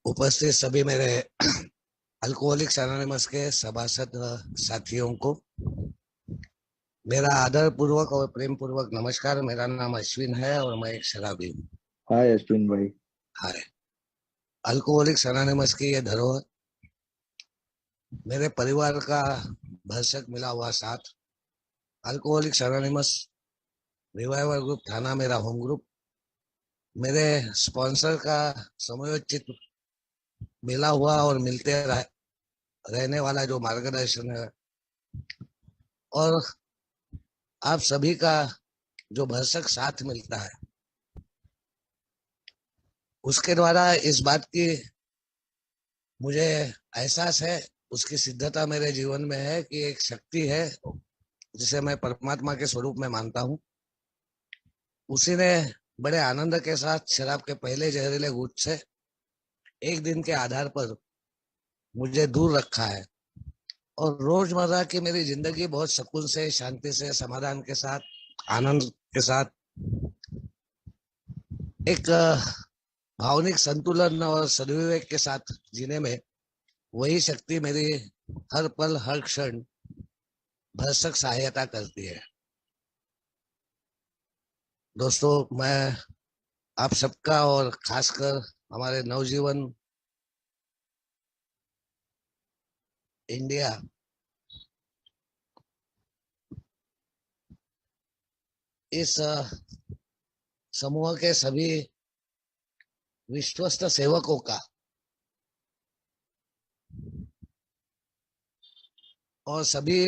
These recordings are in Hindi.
उपस्थित सभी मेरे अल्कोहलिक्स एनोनिमस के सभासद साथियों को मेरा आदर पूर्वक और प्रेम पूर्वक नमस्कार। मेरा नाम अश्विन है और मैं एक शराबी हूँ। हाय अश्विन भाई। हाय। अल्कोहलिक्स एनोनिमस की ये धरोहर मेरे परिवार का भरसक मिला हुआ साथ। अल्कोहलिक्स एनोनिमस रिवाइवल ग्रुप थाना मेरा होम ग्रुप, मेरे स्पॉन्सर का समयोचित मिला हुआ और रहने वाला जो मार्गदर्शन है, और आप सभी का जो भरसक साथ मिलता है, उसके द्वारा इस बात की मुझे एहसास है, उसकी सिद्धता मेरे जीवन में है कि एक शक्ति है जिसे मैं परमात्मा के स्वरूप में मानता हूँ। उसी ने बड़े आनंद के साथ शराब के पहले जहरीले घूंट से एक दिन के आधार पर मुझे दूर रखा है और रोजमर्रा की मेरी जिंदगी बहुत सुकून से, शांति से, समाधान के साथ, आनंद के साथ, एक भावनिक संतुलन और सद्विवेक के साथ जीने में वही शक्ति मेरी हर पल हर क्षण भरसक सहायता करती है। दोस्तों, मैं आप सबका और खासकर हमारे नवजीवन इंडिया इस समूह के सभी विश्वस्त सेवकों का और सभी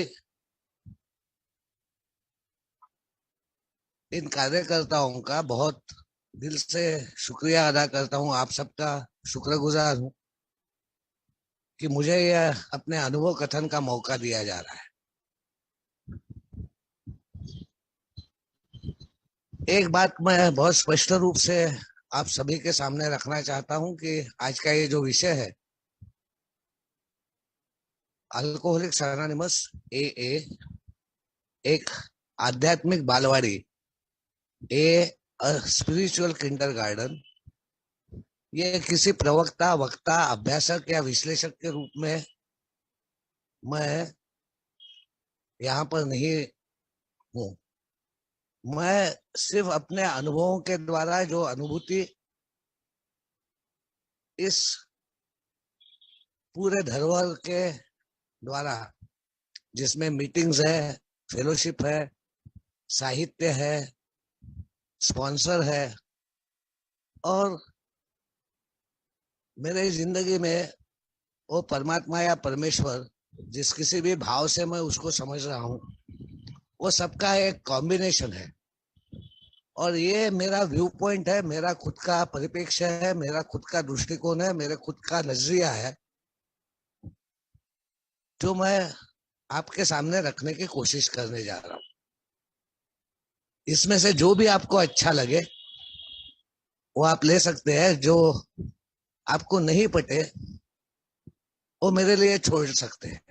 इन कार्यकर्ताओं का बहुत दिल से शुक्रिया अदा करता हूं। आप सबका शुक्रगुजार हूं कि मुझे यह अपने अनुभव कथन का मौका दिया जा रहा है। एक बात मैं बहुत स्पष्ट रूप से आप सभी के सामने रखना चाहता हूं कि आज का ये जो विषय है, अल्कोहलिक्स एनोनिमस AA, एक आध्यात्मिक बालवाड़ी, स्पिरिचुअल किंडरगार्टन, ये किसी प्रवक्ता, वक्ता, अभ्यासक या विश्लेषक के रूप में मैं यहाँ पर नहीं हूँ। मैं सिर्फ अपने अनुभवों के द्वारा जो अनुभूति इस पूरे धरोहर के द्वारा, जिसमें मीटिंग्स है, फेलोशिप है, साहित्य है, स्पॉन्सर है, और मेरे जिंदगी में वो परमात्मा या परमेश्वर जिस किसी भी भाव से मैं उसको समझ रहा हूँ, वो सबका एक कॉम्बिनेशन है। और ये मेरा व्यू पॉइंट है, मेरा खुद का परिप्रेक्ष्य है, मेरा खुद का दृष्टिकोण है, मेरे खुद का नजरिया है, जो मैं आपके सामने रखने की कोशिश करने जा रहा हूँ। इसमें से जो भी आपको अच्छा लगे वो आप ले सकते हैं, जो आपको नहीं पटे वो मेरे लिए छोड़ सकते हैं।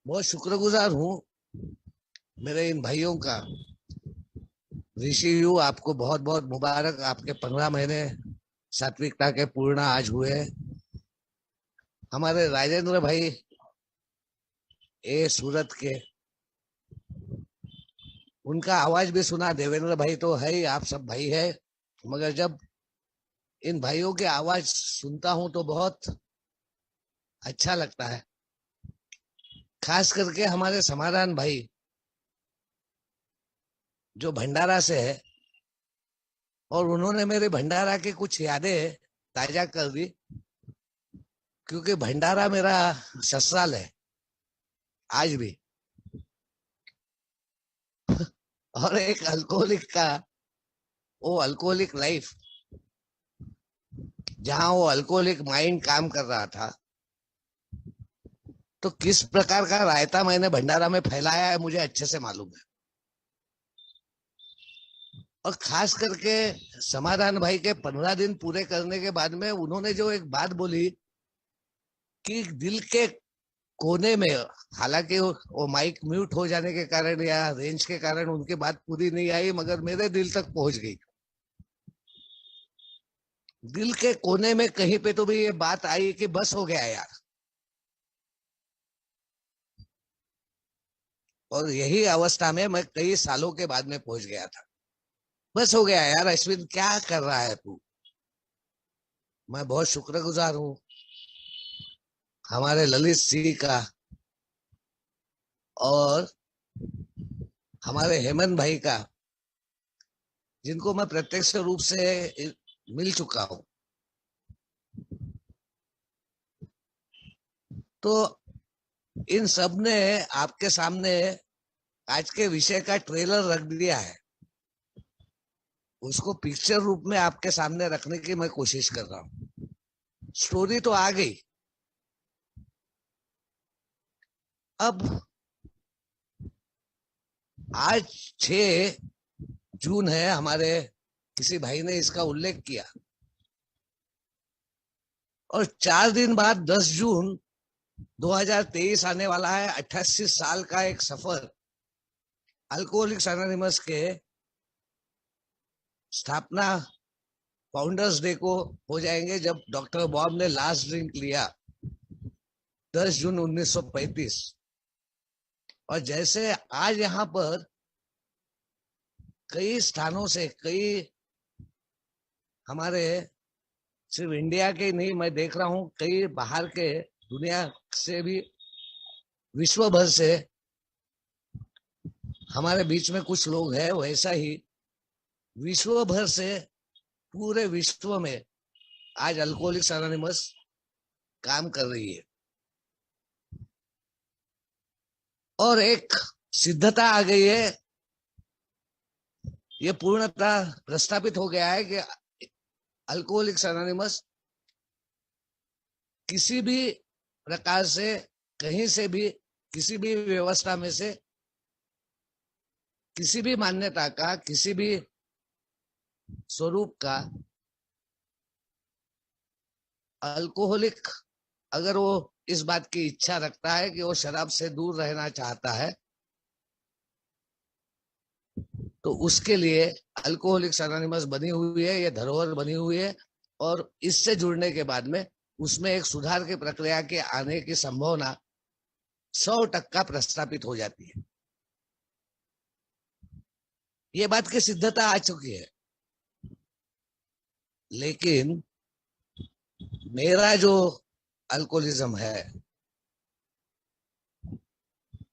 बहुत शुक्रगुजार हूँ मेरे इन भाइयों का। ऋषि यू, आपको बहुत बहुत मुबारक। आपके 15 महीने सात्विकता के पूर्ण आज हुए। हमारे राजेंद्र भाई सूरत के, उनका आवाज भी सुना। देवेंद्र भाई तो है ही, आप सब भाई है, मगर जब इन भाइयों की आवाज सुनता हूं तो बहुत अच्छा लगता है। खास करके हमारे समाधान भाई जो भंडारा से है, और उन्होंने मेरे भंडारा की कुछ यादें ताजा कर दी, क्योंकि भंडारा मेरा ससुराल है आज भी। और एक अल्कोहलिक का वो अल्कोहलिक लाइफ, जहां वो अल्कोहलिक माइंड काम कर रहा था, तो किस प्रकार का रायता मैंने भंडारा में फैलाया है मुझे अच्छे से मालूम है। और खास करके समाधान भाई के 15 दिन पूरे करने के बाद में उन्होंने जो एक बात बोली कि दिल के कोने में, हालांकि वो माइक म्यूट हो जाने के कारण या रेंज के कारण उनकी बात पूरी नहीं आई, मगर मेरे दिल तक पहुंच गई। दिल के कोने में कहीं पे तो भी ये बात आई कि बस हो गया यार। और यही अवस्था में मैं कई सालों के बाद में पहुंच गया था। बस हो गया यार अश्विन, क्या कर रहा है तू। मैं बहुत शुक्रगुजार हूँ हमारे ललित सिंह का और हमारे हेमंत भाई का, जिनको मैं प्रत्यक्ष रूप से मिल चुका हूँ। तो इन सब ने आपके सामने आज के विषय का ट्रेलर रख दिया है, उसको पिक्चर रूप में आपके सामने रखने की मैं कोशिश कर रहा हूँ। स्टोरी तो आ गई, अब आज 6 जून है, हमारे किसी भाई ने इसका उल्लेख किया, और 4 दिन बाद 10 जून 2023 आने वाला है। 88 साल का एक सफर अल्कोहलिक्स एनोनिमस के स्थापना फाउंडर्स डे को हो जाएंगे, जब डॉक्टर बॉब ने लास्ट ड्रिंक लिया 10 जून 1935। और जैसे आज यहाँ पर कई स्थानों से, कई हमारे सिर्फ इंडिया के नहीं, मैं देख रहा हूँ कई बाहर के दुनिया से भी, विश्व भर से हमारे बीच में कुछ लोग हैं, वैसा ही विश्व भर से पूरे विश्व में आज अल्कोहलिक्स एनोनिमस काम कर रही है। और एक सिद्धता आ गई है, ये पूर्णतः प्रस्थापित हो गया है कि अल्कोहलिक्स एनोनिमस किसी भी प्रकार से, कहीं से भी, किसी भी व्यवस्था में से, किसी भी मान्यता का, किसी भी स्वरूप का अल्कोहलिक अगर वो इस बात की इच्छा रखता है कि वो शराब से दूर रहना चाहता है, तो उसके लिए अल्कोहलिक्स एनोनिमस बनी हुई है, ये धरोहर बनी हुई है। और इससे जुड़ने के बाद में उसमें एक सुधार की प्रक्रिया के आने की संभावना 100% प्रस्थापित हो जाती है। ये बात की सिद्धता आ चुकी है। लेकिन मेरा जो अल्कोहलिज्म है,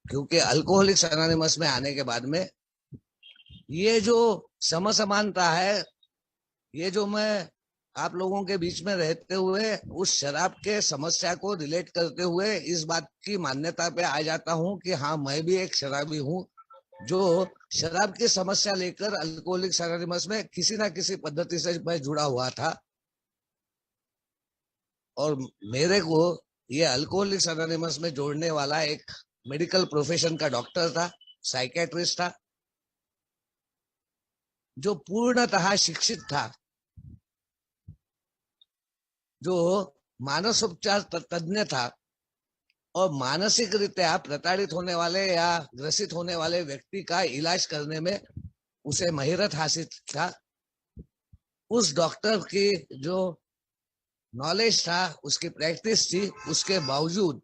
क्योंकि अल्कोहलिक्स एनोनिमस में आने के बाद में ये जो समसमानता है, ये जो मैं आप लोगों के बीच में रहते हुए उस शराब के समस्या को रिलेट करते हुए इस बात की मान्यता पे आ जाता हूं कि हाँ, मैं भी एक शराबी हूं, जो शराब की समस्या लेकर अल्कोहलिक्स एनोनिमस में किसी ना किसी पद्धति से मैं जुड़ा हुआ था। और मेरे को ये अल्कोहलिक्स एनोनिमस में जोड़ने वाला एक मेडिकल प्रोफेशन का डॉक्टर था, साइकेट्रिस्ट था, जो पूर्णतः शिक्षित था, जो मानसोपचार तज्ञ था, और मानसिक रीत्या प्रताड़ित होने वाले या ग्रसित होने वाले व्यक्ति का इलाज करने में उसे महिरत हासिल था। उस डॉक्टर की जो नॉलेज था, उसकी प्रैक्टिस थी, उसके बावजूद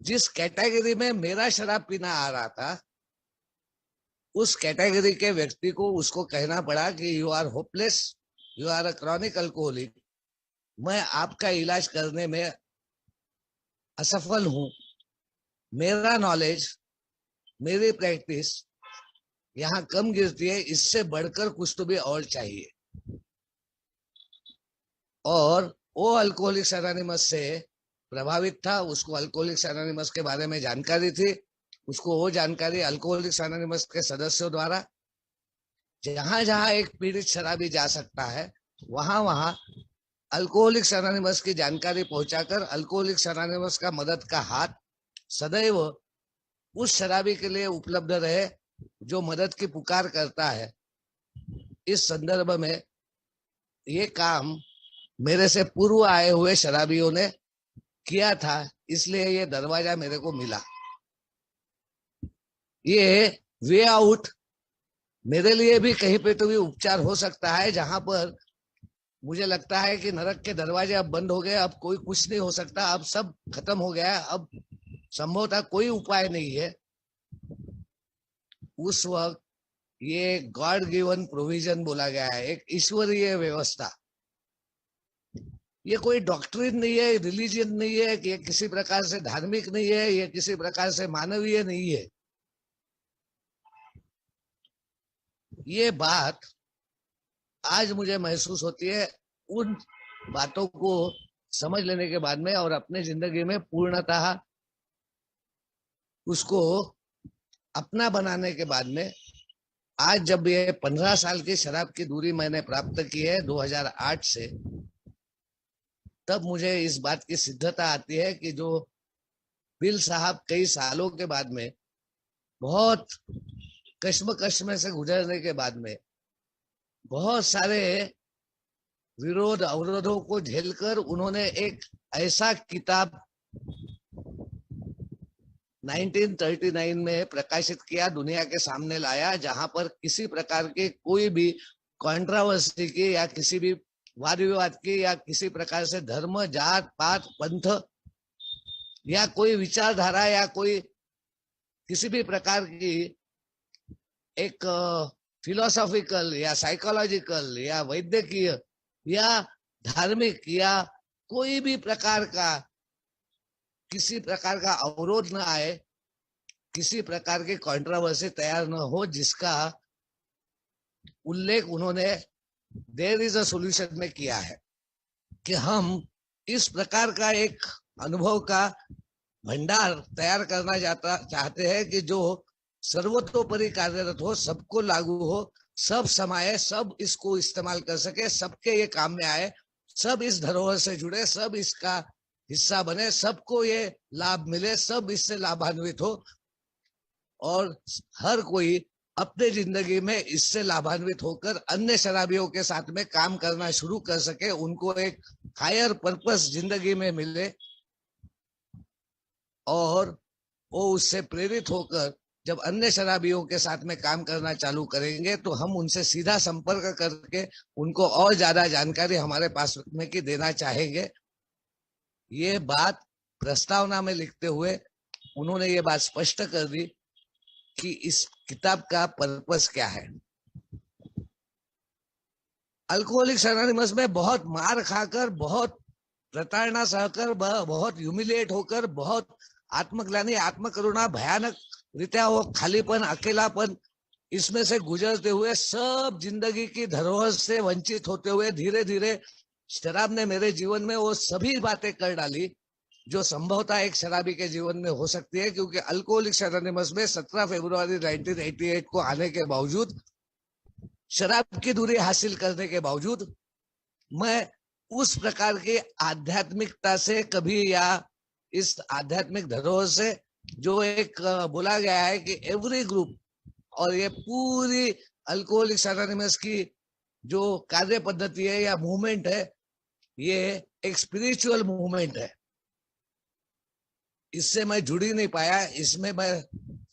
जिस कैटेगरी में मेरा शराब पीना आ रहा था, उस कैटेगरी के व्यक्ति को उसको कहना पड़ा कि you are hopeless, you are a chronic alcoholic, मैं आपका इलाज करने में असफल हूं, मेरा नॉलेज, मेरी प्रैक्टिस यहाँ कम गिरती है, इससे बढ़कर कुछ तो भी और चाहिए। और वो अल्कोहलिक्स एनोनिमस से प्रभावित था, उसको अल्कोहलिक्स एनोनिमस के बारे में जानकारी थी, उसको वो जानकारी अल्कोहलिक्स एनोनिमस के सदस्यों द्वारा, जहां जहां एक पीड़ित शराबी जा सकता है, वहां वहां अल्कोहलिक्स एनोनिमस की जानकारी पहुंचाकर अल्कोहलिक्स एनोनिमस का मदद का हाथ सदैव उस शराबी के लिए उपलब्ध रहे जो मदद की पुकार करता है। इस संदर्भ में ये काम मेरे से पूर्व आए हुए शराबियों ने किया था, इसलिए ये दरवाजा मेरे को मिला। ये वे आउट मेरे लिए भी कहीं पे तो भी उपचार हो सकता है, जहां पर मुझे लगता है कि नरक के दरवाजे अब बंद हो गए, अब कोई कुछ नहीं हो सकता, अब सब खत्म हो गया है, अब संभवतः कोई उपाय नहीं है। उस वक्त ये गॉड गिवन प्रोविजन बोला गया है, एक ईश्वरीय व्यवस्था। ये कोई डॉक्ट्रिन नहीं है, रिलीजन नहीं है, कि ये किसी प्रकार से धार्मिक नहीं है, ये किसी प्रकार से मानवीय नहीं है। ये बात आज मुझे महसूस होती है उन बातों को समझ लेने के बाद में, और अपने जिंदगी में पूर्णतः उसको अपना बनाने के बाद में। आज जब ये 15 साल की शराब की दूरी मैंने प्राप्त की है 2008 से, तब मुझे इस बात की सिद्धता आती है कि जो बिल साहब कई सालों के बाद में, बहुत कश्मकश में से गुजरने के बाद में, बहुत सारे विरोध अवरोधों को झेलकर उन्होंने एक ऐसा किताब 1939 में प्रकाशित किया, दुनिया के सामने लाया, जहां पर किसी प्रकार के कोई भी कंट्रोवर्सी की या किसी भी वाद विवाद की या किसी प्रकार से धर्म, जात, पात, पंथ या कोई विचारधारा या कोई किसी भी प्रकार की एक फिलोसॉफिकल या साइकोलॉजिकल या वैद्यकीय या धार्मिक या कोई भी प्रकार का किसी प्रकार का अवरोध न आए, किसी प्रकार की कंट्रोवर्सी तैयार न हो, जिसका उल्लेख उन्होंने देयर इज अ सॉल्यूशन में किया है कि हम इस प्रकार का एक अनुभव का भंडार तैयार करना चाहते हैं कि जो सर्वतोपरि कार्यरत हो, सबको लागू हो, सब समाये, सब इसको इस्तेमाल कर सके, सबके ये काम में आए, सब इस धरोहर से जुड़े, सब इसका हिस्सा बने, सबको ये लाभ मिले, सब इससे लाभान्वित हो, और हर कोई अपने जिंदगी में इससे लाभान्वित होकर अन्य शराबियों के साथ में काम करना शुरू कर सके, उनको एक हायर पर्पस जिंदगी में मिले, और वो उससे प्रेरित होकर जब अन्य शराबियों के साथ में काम करना चालू करेंगे तो हम उनसे सीधा संपर्क करके उनको और ज्यादा जानकारी हमारे पास रखने की देना चाहेंगे। ये बात प्रस्तावना में लिखते हुए उन्होंने ये बात स्पष्ट कर दी कि इस किताब का पर्पस क्या है। अल्कोहलिक्स एनोनिमस में बहुत मार खाकर, बहुत प्रताड़ना सहकर, बहुत ह्यूमिलिएट होकर, बहुत आत्मग्लानि, आत्मकरुणा, भयानक रीत्या वो खालीपन, अकेलापन, इसमें से गुजरते हुए, सब जिंदगी की धरोहर से वंचित होते हुए धीरे धीरे शराब ने मेरे जीवन में वो सभी बातें कर डाली जो संभवतः एक शराबी के जीवन में हो सकती है। क्योंकि अल्कोहलिक्स एनोनिमस में 17 फरवरी 1988 को आने के बावजूद, शराब की दूरी हासिल करने के बावजूद, मैं उस प्रकार की आध्यात्मिकता से कभी, या इस आध्यात्मिक धरोहर से जो एक बोला गया है कि एवरी ग्रुप, और ये पूरी अल्कोहलिक्स एनोनिमस की जो कार्य पद्धति है या मूवमेंट है, ये एक स्पिरिचुअल मूवमेंट है, इससे मैं जुड़ ही नहीं पाया, इसमें मैं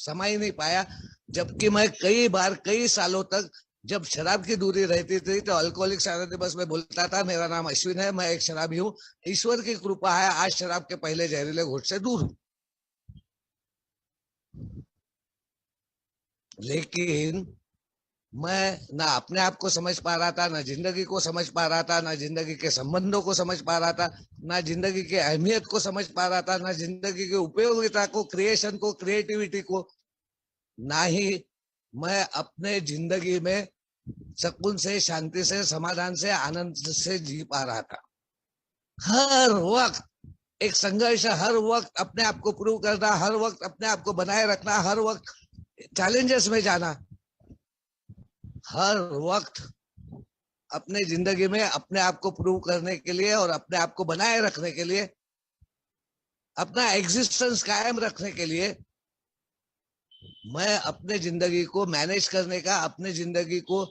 समा ही नहीं पाया। जबकि मैं कई बार, कई सालों तक जब शराब की दूरी रहती थी तो अल्कोहलिक्स एनोनिमस में बोलता था, मेरा नाम अश्विन है, मैं एक शराबी हूँ, ईश्वर की कृपा है, आज शराब के पहले जहरीले घूंट से दूर हूं। लेकिन मैं ना अपने आप को समझ पा रहा था, ना जिंदगी को समझ पा रहा था, ना जिंदगी के संबंधों को समझ पा रहा था, ना जिंदगी की अहमियत को समझ पा रहा था, ना जिंदगी की उपयोगिता को, क्रिएशन को, क्रिएटिविटी को, ना ही मैं अपने जिंदगी में सुकून से, शांति से, समाधान से, आनंद से जी पा रहा था। हर वक्त एक संघर्ष, हर वक्त अपने आप को प्रूव करना, हर वक्त अपने आप को बनाए रखना, हर वक्त चैलेंजेस में जाना, हर वक्त अपने जिंदगी में अपने आप को प्रूव करने के लिए और अपने आप को बनाए रखने के लिए, अपना एग्जिस्टेंस कायम रखने के लिए, मैं अपने जिंदगी को मैनेज करने का, अपने जिंदगी को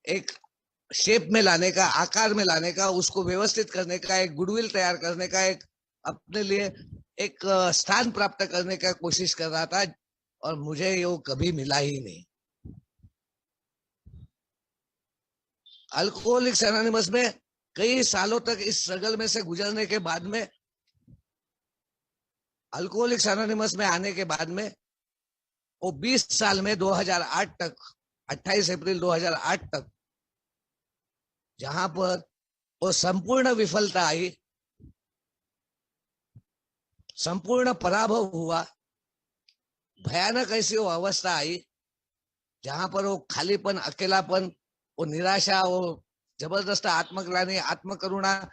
एक शेप में लाने का, आकार में लाने का, उसको व्यवस्थित करने का, एक गुडविल तैयार करने का, एक अपने लिए एक स्थान प्राप्त करने का कोशिश कर रहा था, और मुझे ये कभी मिला ही नहीं। अल्कोहलिक्स एनोनिमस में कई सालों तक इस स्ट्रगल में से गुजरने के बाद में, अल्कोहलिक्स एनोनिमस में आने के बाद में वो 20 साल में 2008 तक, 28 अप्रैल 2008 तक, जहां पर वो संपूर्ण विफलता आई, संपूर्ण पराभव हुआ, भयानक ऐसी वो अवस्था आई जहां पर वो खालीपन, अकेलापन, वो निराशा, वो जबरदस्त आत्मग्लानि, आत्मकरुणा,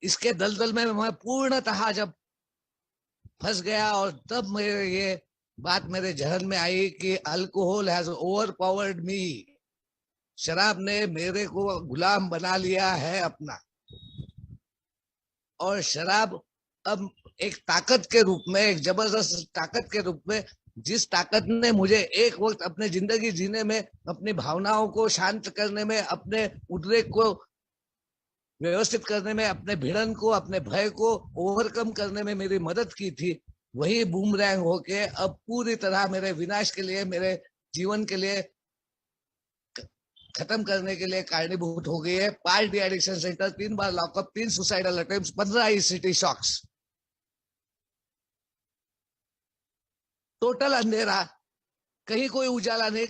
इसके दलदल में मैं पूर्णतः जब फंस गया, और तब मेरे ये बात मेरे जहन में आई कि अल्कोहल हैज ओवरपावर्ड मी, शराब ने मेरे को गुलाम बना लिया है अपना। और शराब अब एक ताकत के रूप में, एक जबरदस्त ताकत के रूप में, जिस ताकत ने मुझे एक वक्त अपने जिंदगी जीने में, अपनी भावनाओं को शांत करने में, अपने उद्रेक को व्यवस्थित करने में, अपने भिड़न को, अपने भय को ओवरकम करने में मेरी मदद की थी, वही बूमरैंग होके अब पूरी तरह मेरे विनाश के लिए, मेरे जीवन के लिए, खत्म करने के लिए कारणीभूत हो गई है। 5 डी एडिक्शन सेंटर, 3 बार lockup, 3 suicidal attempts, 15 ECT shocks, total अंधेरा, कहीं कोई उजाला नहीं।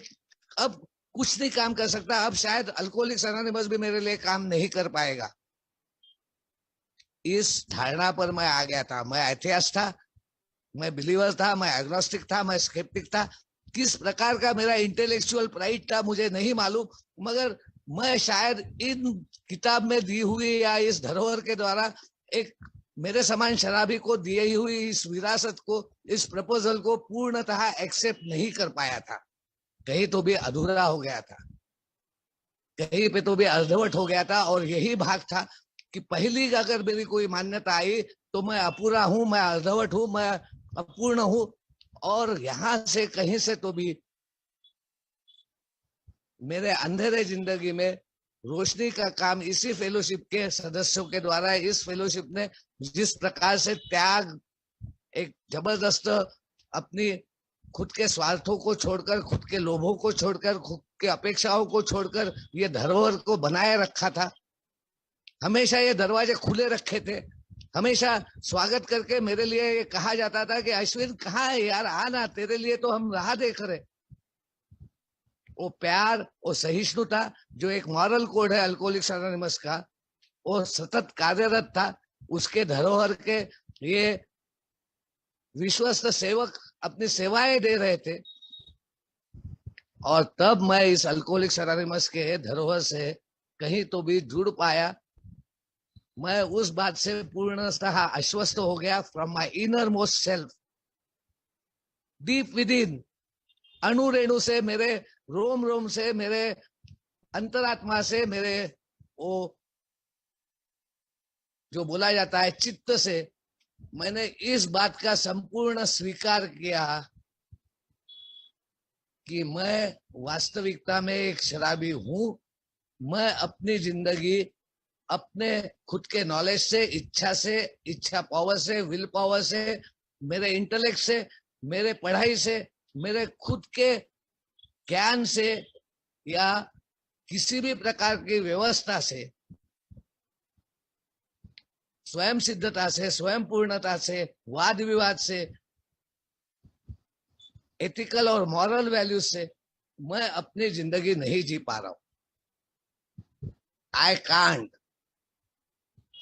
अब कुछ नहीं काम कर सकता। अब शायद अल्कोहलिक्स एनोनिमस भी मेरे लिए काम नहीं कर पाएगा। इस धारणा पर मैं आ गया था। मैं एथियस्ट था, मैं बिलीवर था, मैं एग्नोस्टिक था, मैं स्केप्टिक था। किस प्रकार का मेरा इंटेलेक्चुअल प्राइड था मुझे नहीं मालूम, मगर मैं शायद इन किताब में दी हुई या इस धरोहर के द्वारा एक मेरे समान शराबी को दी हुई इस विरासत को, इस प्रपोजल को पूर्णतः एक्सेप्ट नहीं कर पाया था। कहीं तो भी अधूरा हो गया था, कहीं पे तो भी अर्धवट हो गया था। और यही भाग था कि पहली अगर मेरी कोई मान्यता आई तो मैं अपूरा हूं, मैं अर्धवट हूं, मैं अपूर्ण हूं। और यहां से कहीं से तो भी मेरे अंधेरे जिंदगी में रोशनी का काम इसी फेलोशिप के सदस्यों के द्वारा, इस फेलोशिप ने जिस प्रकार से त्याग, एक जबरदस्त अपनी खुद के स्वार्थों को छोड़कर, खुद के लोभों को छोड़कर, खुद के अपेक्षाओं को छोड़कर ये धरोहर को बनाए रखा था। हमेशा ये दरवाजे खुले रखे थे, हमेशा स्वागत करके मेरे लिए ये कहा जाता था कि अश्विन कहाँ है यार, आना, तेरे लिए तो हम राह देख रहे। वो प्यार, वो सहिष्णुता जो एक मॉरल कोड है अल्कोहलिक्स एनोनिमस का, वो सतत कार्यरत था। उसके धरोहर के ये विश्वस्त सेवक अपनी सेवाएं दे रहे थे। और तब मैं इस अल्कोहलिक्स एनोनिमस के धरोहर से कहीं तो भी जुड़ पाया। मैं उस बात से पूर्णतः आश्वस्त हो गया, from my innermost self, deep with in, अणु रेणु से, मेरे रोम रोम से, मेरे अंतरात्मा से, मेरे वो जो बोला जाता है चित्त से, मैंने इस बात का संपूर्ण स्वीकार किया कि मैं वास्तविकता में एक शराबी हूं। मैं अपनी जिंदगी अपने खुद के नॉलेज से, इच्छा से, इच्छा पावर से, विल पावर से, मेरे इंटेलेक्ट से, मेरे पढ़ाई से, मेरे खुद के ज्ञान से, या किसी भी प्रकार की व्यवस्था से, स्वयं सिद्धता से, स्वयं पूर्णता से, वाद विवाद से, एथिकल और मॉरल वैल्यूज से मैं अपनी जिंदगी नहीं जी पा रहा हूं। I can't.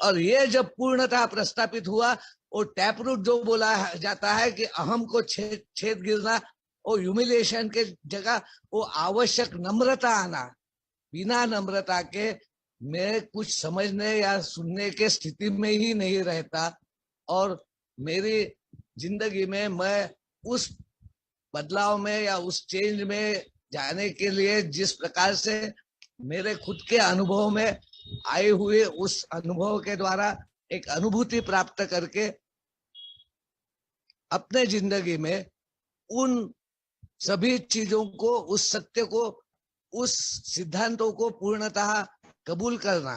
और ये जब पूर्णतः प्रस्तापित हुआ, वो टैपरूट जो बोला जाता है कि अहम को छेद गिरना, वो ह्यूमिलिएशन के जगह वो आवश्यक नम्रता आना। बिना नम्रता के मैं कुछ समझने या सुनने के स्थिति में ही नहीं रहता। और मेरी जिंदगी में मैं उस बदलाव में या उस चेंज में जाने के लिए जिस प्रकार से मेरे खुद के अनुभव में आए हुए, उस अनुभव के द्वारा एक अनुभूति प्राप्त करके अपने जिंदगी में उन सभी चीजों को, उस सत्य को, उस सिद्धांतों को पूर्णतः कबूल करना,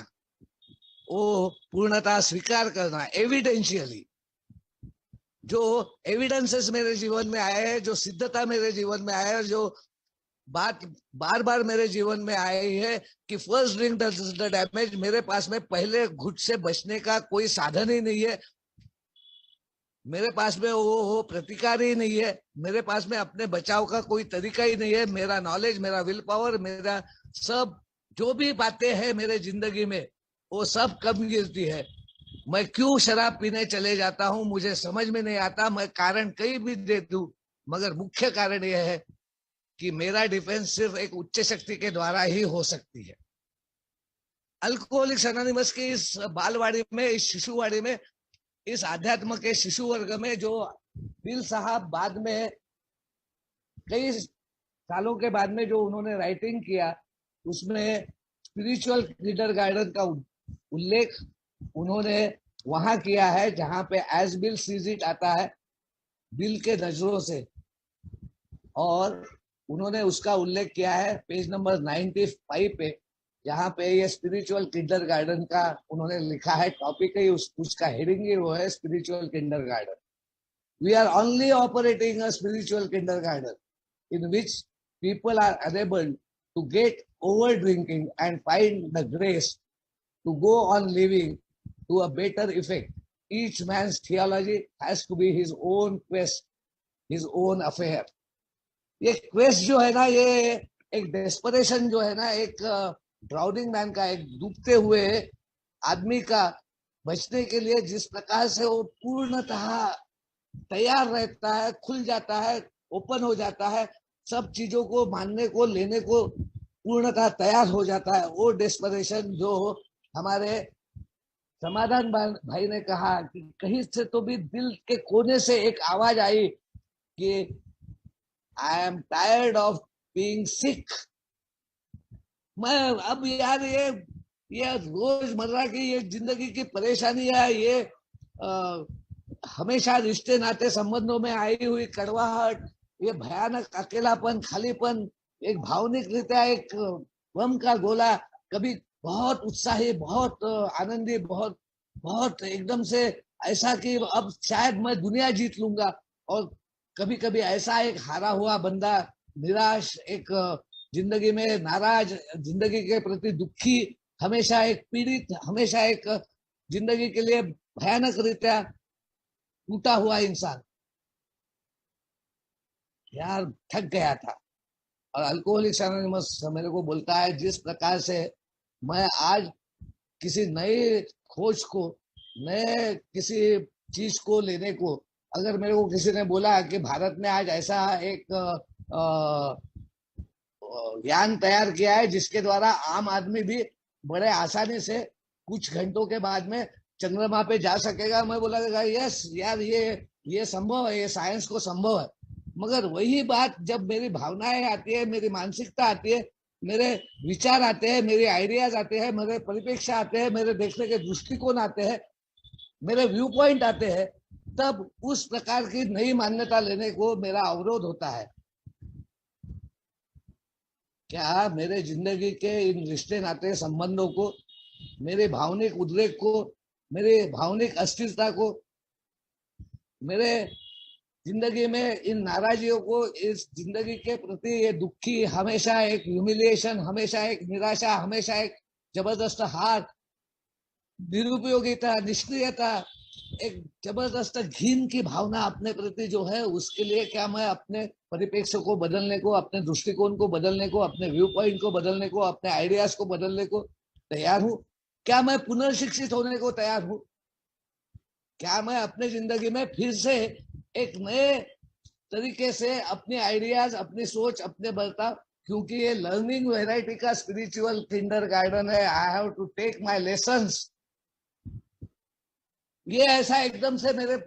वो पूर्णतः स्वीकार करना, एविडेंशियली जो एविडेंसेस मेरे जीवन में आए हैं, जो सिद्धता मेरे जीवन में आए हैं, जो बात बार बार मेरे जीवन में आई है कि first drink does the damage. मेरे पास में पहले घुट से बचने का कोई साधन ही नहीं है, मेरे पास में वो हो प्रतिकार ही नहीं है, मेरे पास में अपने बचाव का कोई तरीका ही नहीं है। मेरा नॉलेज, मेरा विल पावर, मेरा सब जो भी बातें हैं मेरे जिंदगी में वो सब कम गिरती है। मैं क्यों शराब पीने चले जाता हूँ मुझे समझ में नहीं आता। मैं कारण कहीं भी दे दूं, मगर मुख्य कारण यह है कि मेरा डिफेंस सिर्फ एक उच्च शक्ति के द्वारा ही हो सकती है। अल्कोहलिक्स एनोनिमस की इस बालवाड़ी में, इस शिशुवाड़ी में, इस आध्यात्म के शिशु वर्ग में जो बिल साहब बाद में कई सालों के बाद में जो उन्होंने राइटिंग किया, उसमें स्पिरिचुअल लीडर गार्डन का उल्लेख उन्होंने वहां किया है जहां पे एज बिल सीज इट आता है, बिल के नजरों से। और उन्होंने उसका उल्लेख किया है पेज नंबर 95 पे, जहां पे ये स्पिरिचुअल किंडर गार्डन का उन्होंने लिखा है। टॉपिक ही उसका हेडिंग ही वो है, spiritual kindergarten. We are only operating a spiritual kindergarten in which people are unable to get over drinking and find the grace to go on living to a better effect. Each man's theology has to be his own quest, his own affair. ये क्वेस्ट जो है ना, ये एक डेस्परेशन जो है ना, एक ड्राउनिंग मैन का, एक डूबते हुए आदमी का बचने के लिए जिस प्रकार से वो पूर्णतः तैयार रहता है, खुल जाता है, ओपन हो जाता है, सब चीजों को मानने को, लेने को पूर्णतः तैयार हो जाता है। वो डेस्परेशन जो हमारे समाधान भाई ने कहा कि कहीं से तो भी दिल के कोने से एक आवाज आई कि I am tired of being sick. मैं अब यार ये रोजमर्रा की ये जिंदगी की परेशानियां, ये हमेशा रिश्ते नाते संबंधों में आई हुई कड़वाहट, ये भयानक अकेलापन, खालीपन, एक भावनिक रीत्या एक बम का गोला, कभी बहुत उत्साही, बहुत आनंदी, बहुत बहुत एकदम से ऐसा कि अब शायद मैं दुनिया जीत लूंगा, और कभी कभी ऐसा एक हारा हुआ बंदा, निराश, एक जिंदगी में नाराज, जिंदगी के प्रति दुखी, हमेशा एक पीड़ित, हमेशा एक जिंदगी के लिए भयानक रीत्या टूटा हुआ इंसान। यार थक गया था। और अल्कोहलिक्स एनोनिमस मेरे को बोलता है जिस प्रकार से मैं आज किसी नई खोज को, नए किसी चीज को लेने को, अगर मेरे को किसी ने बोला कि भारत ने आज ऐसा एक यान तैयार किया है जिसके द्वारा आम आदमी भी बड़े आसानी से कुछ घंटों के बाद में चंद्रमा पे जा सकेगा, मैं बोला यस यार, ये संभव है, ये साइंस को संभव है। मगर वही बात जब मेरी भावनाएं आती है, मेरी मानसिकता आती है, मेरे विचार आते हैं, मेरे आइडियाज आते हैं, मेरे परिप्रेक्ष्य आते हैं, मेरे देखने के दृष्टिकोण आते हैं, मेरे व्यू पॉइंट आते हैं, तब उस प्रकार की नई मान्यता लेने को मेरा अवरोध होता है। क्या मेरे जिंदगी के इन रिश्ते नाते संबंधों को, मेरे भावनिक उद्रेक को, मेरे भावनिक अस्थिरता को, मेरे जिंदगी में इन नाराजियों को, इस जिंदगी के प्रति ये दुखी, हमेशा एक ह्यूमिलिएशन, हमेशा एक निराशा, हमेशा एक जबरदस्त हार, निरुपयोगिता, निष्क्रियता, एक जबरदस्त घिन की भावना अपने प्रति जो है, उसके लिए क्या मैं अपने परिप्रेक्ष्य को बदलने को, अपने दृष्टिकोण को बदलने को, अपने व्यू पॉइंट को बदलने को, अपने आइडियाज को बदलने को तैयार हूं? क्या मैं पुनर्शिक्षित होने को तैयार हूं? क्या मैं अपने जिंदगी में फिर से एक नए तरीके से अपने आइडियाज, अपनी सोच, अपने बर्ताव, क्योंकि ये लर्निंग वेराइटी का स्पिरिचुअल किंडर गार्डन है, I have to take my lessons. ये ऐसा एकदम से मेरे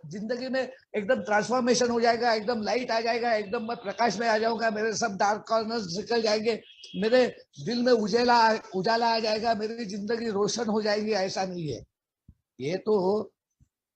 जिंदगी में एकदम ट्रांसफॉर्मेशन हो जाएगा, एकदम लाइट आ जाएगा, एकदम मैं प्रकाश में आ जाऊंगा, मेरे सब डार्क कॉर्नर्स निकल जाएंगे, मेरे दिल में उजाला आ जाएगा, मेरी जिंदगी रोशन हो जाएगी, ऐसा नहीं है। ये तो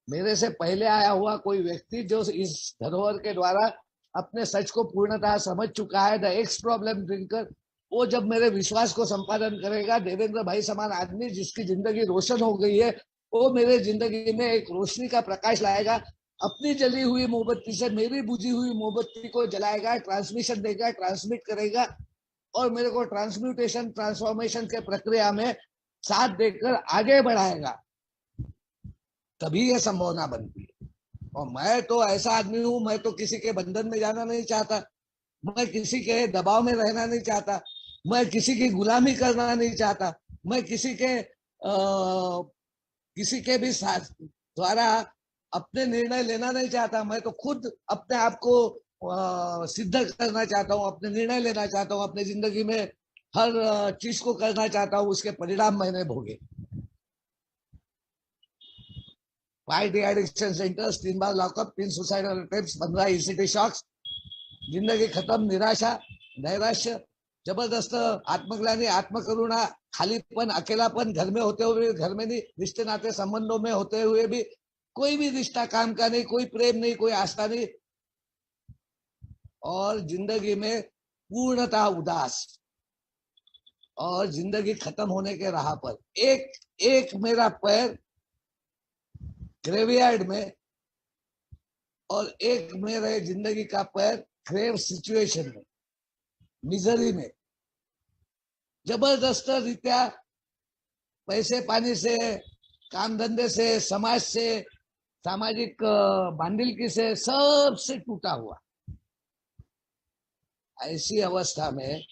मेरे से पहले आया हुआ कोई व्यक्ति जो इस धरोहर के द्वारा अपने सच को पूर्णतः समझ चुका है, द एक्स प्रॉब्लम ड्रिंकर, वो जब मेरे विश्वास को संपादन करेगा, देवेंद्र भाई समान आदमी जिसकी जिंदगी रोशन हो गई है, वो मेरे जिंदगी में एक रोशनी का प्रकाश लाएगा। अपनी जली हुई मोमबत्ती से मेरी बुझी हुई मोमबत्ती को जलाएगा, ट्रांसमिशन देगा, ट्रांसमिट करेगा और मेरे को ट्रांसम्यूटेशन ट्रांसफॉर्मेशन के प्रक्रिया में साथ देकर आगे बढ़ाएगा, तभी ये संभावना बनती है। और मैं तो ऐसा आदमी हूं, मैं तो किसी के बंधन में जाना नहीं चाहता, मैं किसी के दबाव में रहना नहीं चाहता, मैं किसी की गुलामी करना नहीं चाहता, मैं किसी के भी द्वारा अपने निर्णय लेना नहीं चाहता। मैं तो खुद अपने आप को सिद्ध करना चाहता हूँ, अपने निर्णय लेना चाहता हूँ, अपनी जिंदगी में हर चीज को करना चाहता हूँ, उसके परिणाम मैंने भोगे। 5 डी-एडिक्शन सेंटर्स, 3 बार lockup, 3 suicidal attempts, 15 ECT shocks, जिंदगी खत्म, निराशा, नैराश्य, जबरदस्त आत्मग्लानि, आत्मकरुणा, खालीपन, अकेलापन, घर में होते हुए, घर में नहीं, रिश्ते नाते संबंधों में होते हुए भी कोई भी रिश्ता काम का नहीं, कोई प्रेम नहीं, कोई आस्था नहीं, और जिंदगी में पूर्णतः उदास, और जिंदगी खत्म होने के राह पर। एक एक मेरा पैर ग्रेवयार्ड में और एक मेरे जिंदगी का पैर ग्रेव सिचुएशन में, मिजरी में, जबरदस्त रीत्या पैसे पानी से, काम धंधे से, समाज से, सामाजिक बांधिलकी से, सबसे टूटा हुआ। ऐसी अवस्था में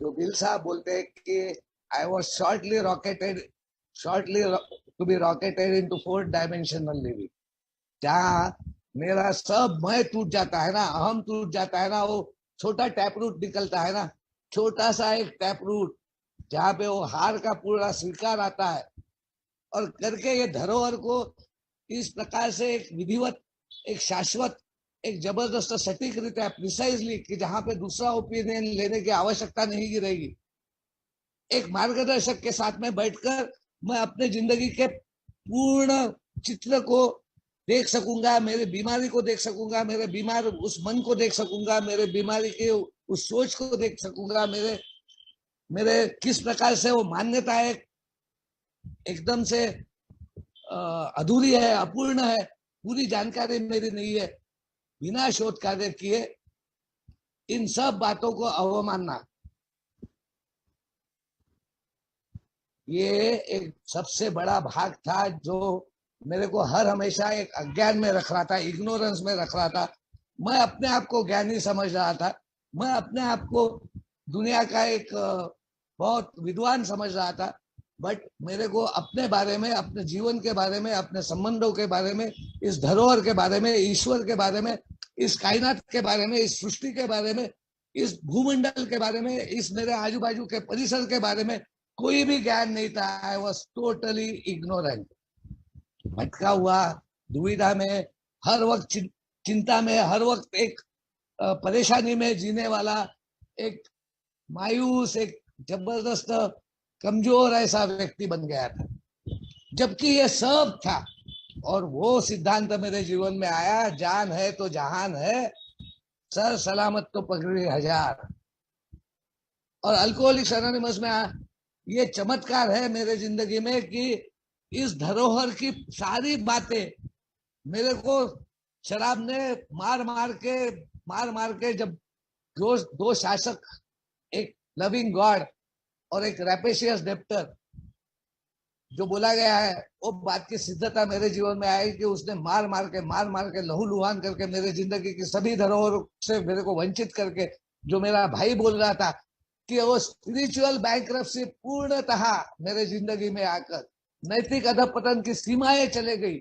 जो बिल साहब बोलते हैं कि I was shortly to be rocketed into 4 dimensional living, जहाँ मेरा सब मैं टूट जाता है ना, अहम टूट जाता है ना, वो छोटा टैप रूट निकलता है ना, छोटा सा एक टैप रूट, जहाँ पे वो हार का पूरा स्वीकार आता है, और करके ये धरोहर को इस प्रकार से एक विधिवत, एक शाश्वत, एक जबरदस्त सटीक रीते प्रिसाइजली, कि जहां पे दूसरा ओपिनियन लेने की आवश्यकता नहीं रहेगी, एक मार्गदर्शक के साथ में बैठकर मैं अपने जिंदगी के पूर्ण चित्र को देख सकूंगा, मेरे बीमारी को देख सकूंगा, मेरे बीमार उस मन को देख सकूंगा, मेरे बीमारी के उस सोच को देख सकूंगा, मेरे किस प्रकार से वो मान्यताएं एकदम से अधूरी है, अपूर्ण है, पूरी जानकारी मेरी नहीं है, बिना शोध कार्य किए इन सब बातों को अवमानना, ये एक सबसे बड़ा भाग था जो मेरे को हर हमेशा एक अज्ञान में रख रहा था, इग्नोरेंस में रख रहा था। मैं अपने आप को ज्ञानी समझ रहा था, मैं अपने आप को दुनिया का एक बहुत विद्वान समझ रहा था, बट मेरे को अपने बारे में, अपने जीवन के बारे में, अपने संबंधों के बारे में, इस धरोहर के बारे में, ईश्वर के बारे में, इस कायनात के बारे में, इस सृष्टि के बारे में, इस भूमंडल के बारे में, इस मेरे आजू बाजू के परिसर के बारे में कोई भी ज्ञान नहीं था। आई वॉज टोटली इग्नोरेंट, भटका हुआ, दुविधा में, हर वक्त चिंता में, हर वक्त एक परेशानी में जीने वाला, एक मायूस, एक जबरदस्त कमजोर ऐसा व्यक्ति बन गया था। जबकि ये सब था, और वो सिद्धांत मेरे जीवन में आया, जान है तो जहान है, सर सलामत तो पगड़ी हजार। और अल्कोहलिक्स एनोनिमस में ये चमत्कार है मेरे जिंदगी में कि इस धरोहर की सारी बातें मेरे को शराब ने मार मार के जब दो शासक, एक लविंग गॉड और एक रैपेशियस डेप्टर, जो बोला गया है, वो बात की सिद्धता मेरे जीवन में आई कि उसने मार मार के लहूलुहान करके मेरे जिंदगी की सभी धरोहर से मेरे को वंचित करके, जो मेरा भाई बोल रहा था कि वो स्पिरिचुअल बैंकरप्सी पूर्णतः मेरे जिंदगी में आकर नैतिक अधपतन की सीमाएं चले गई,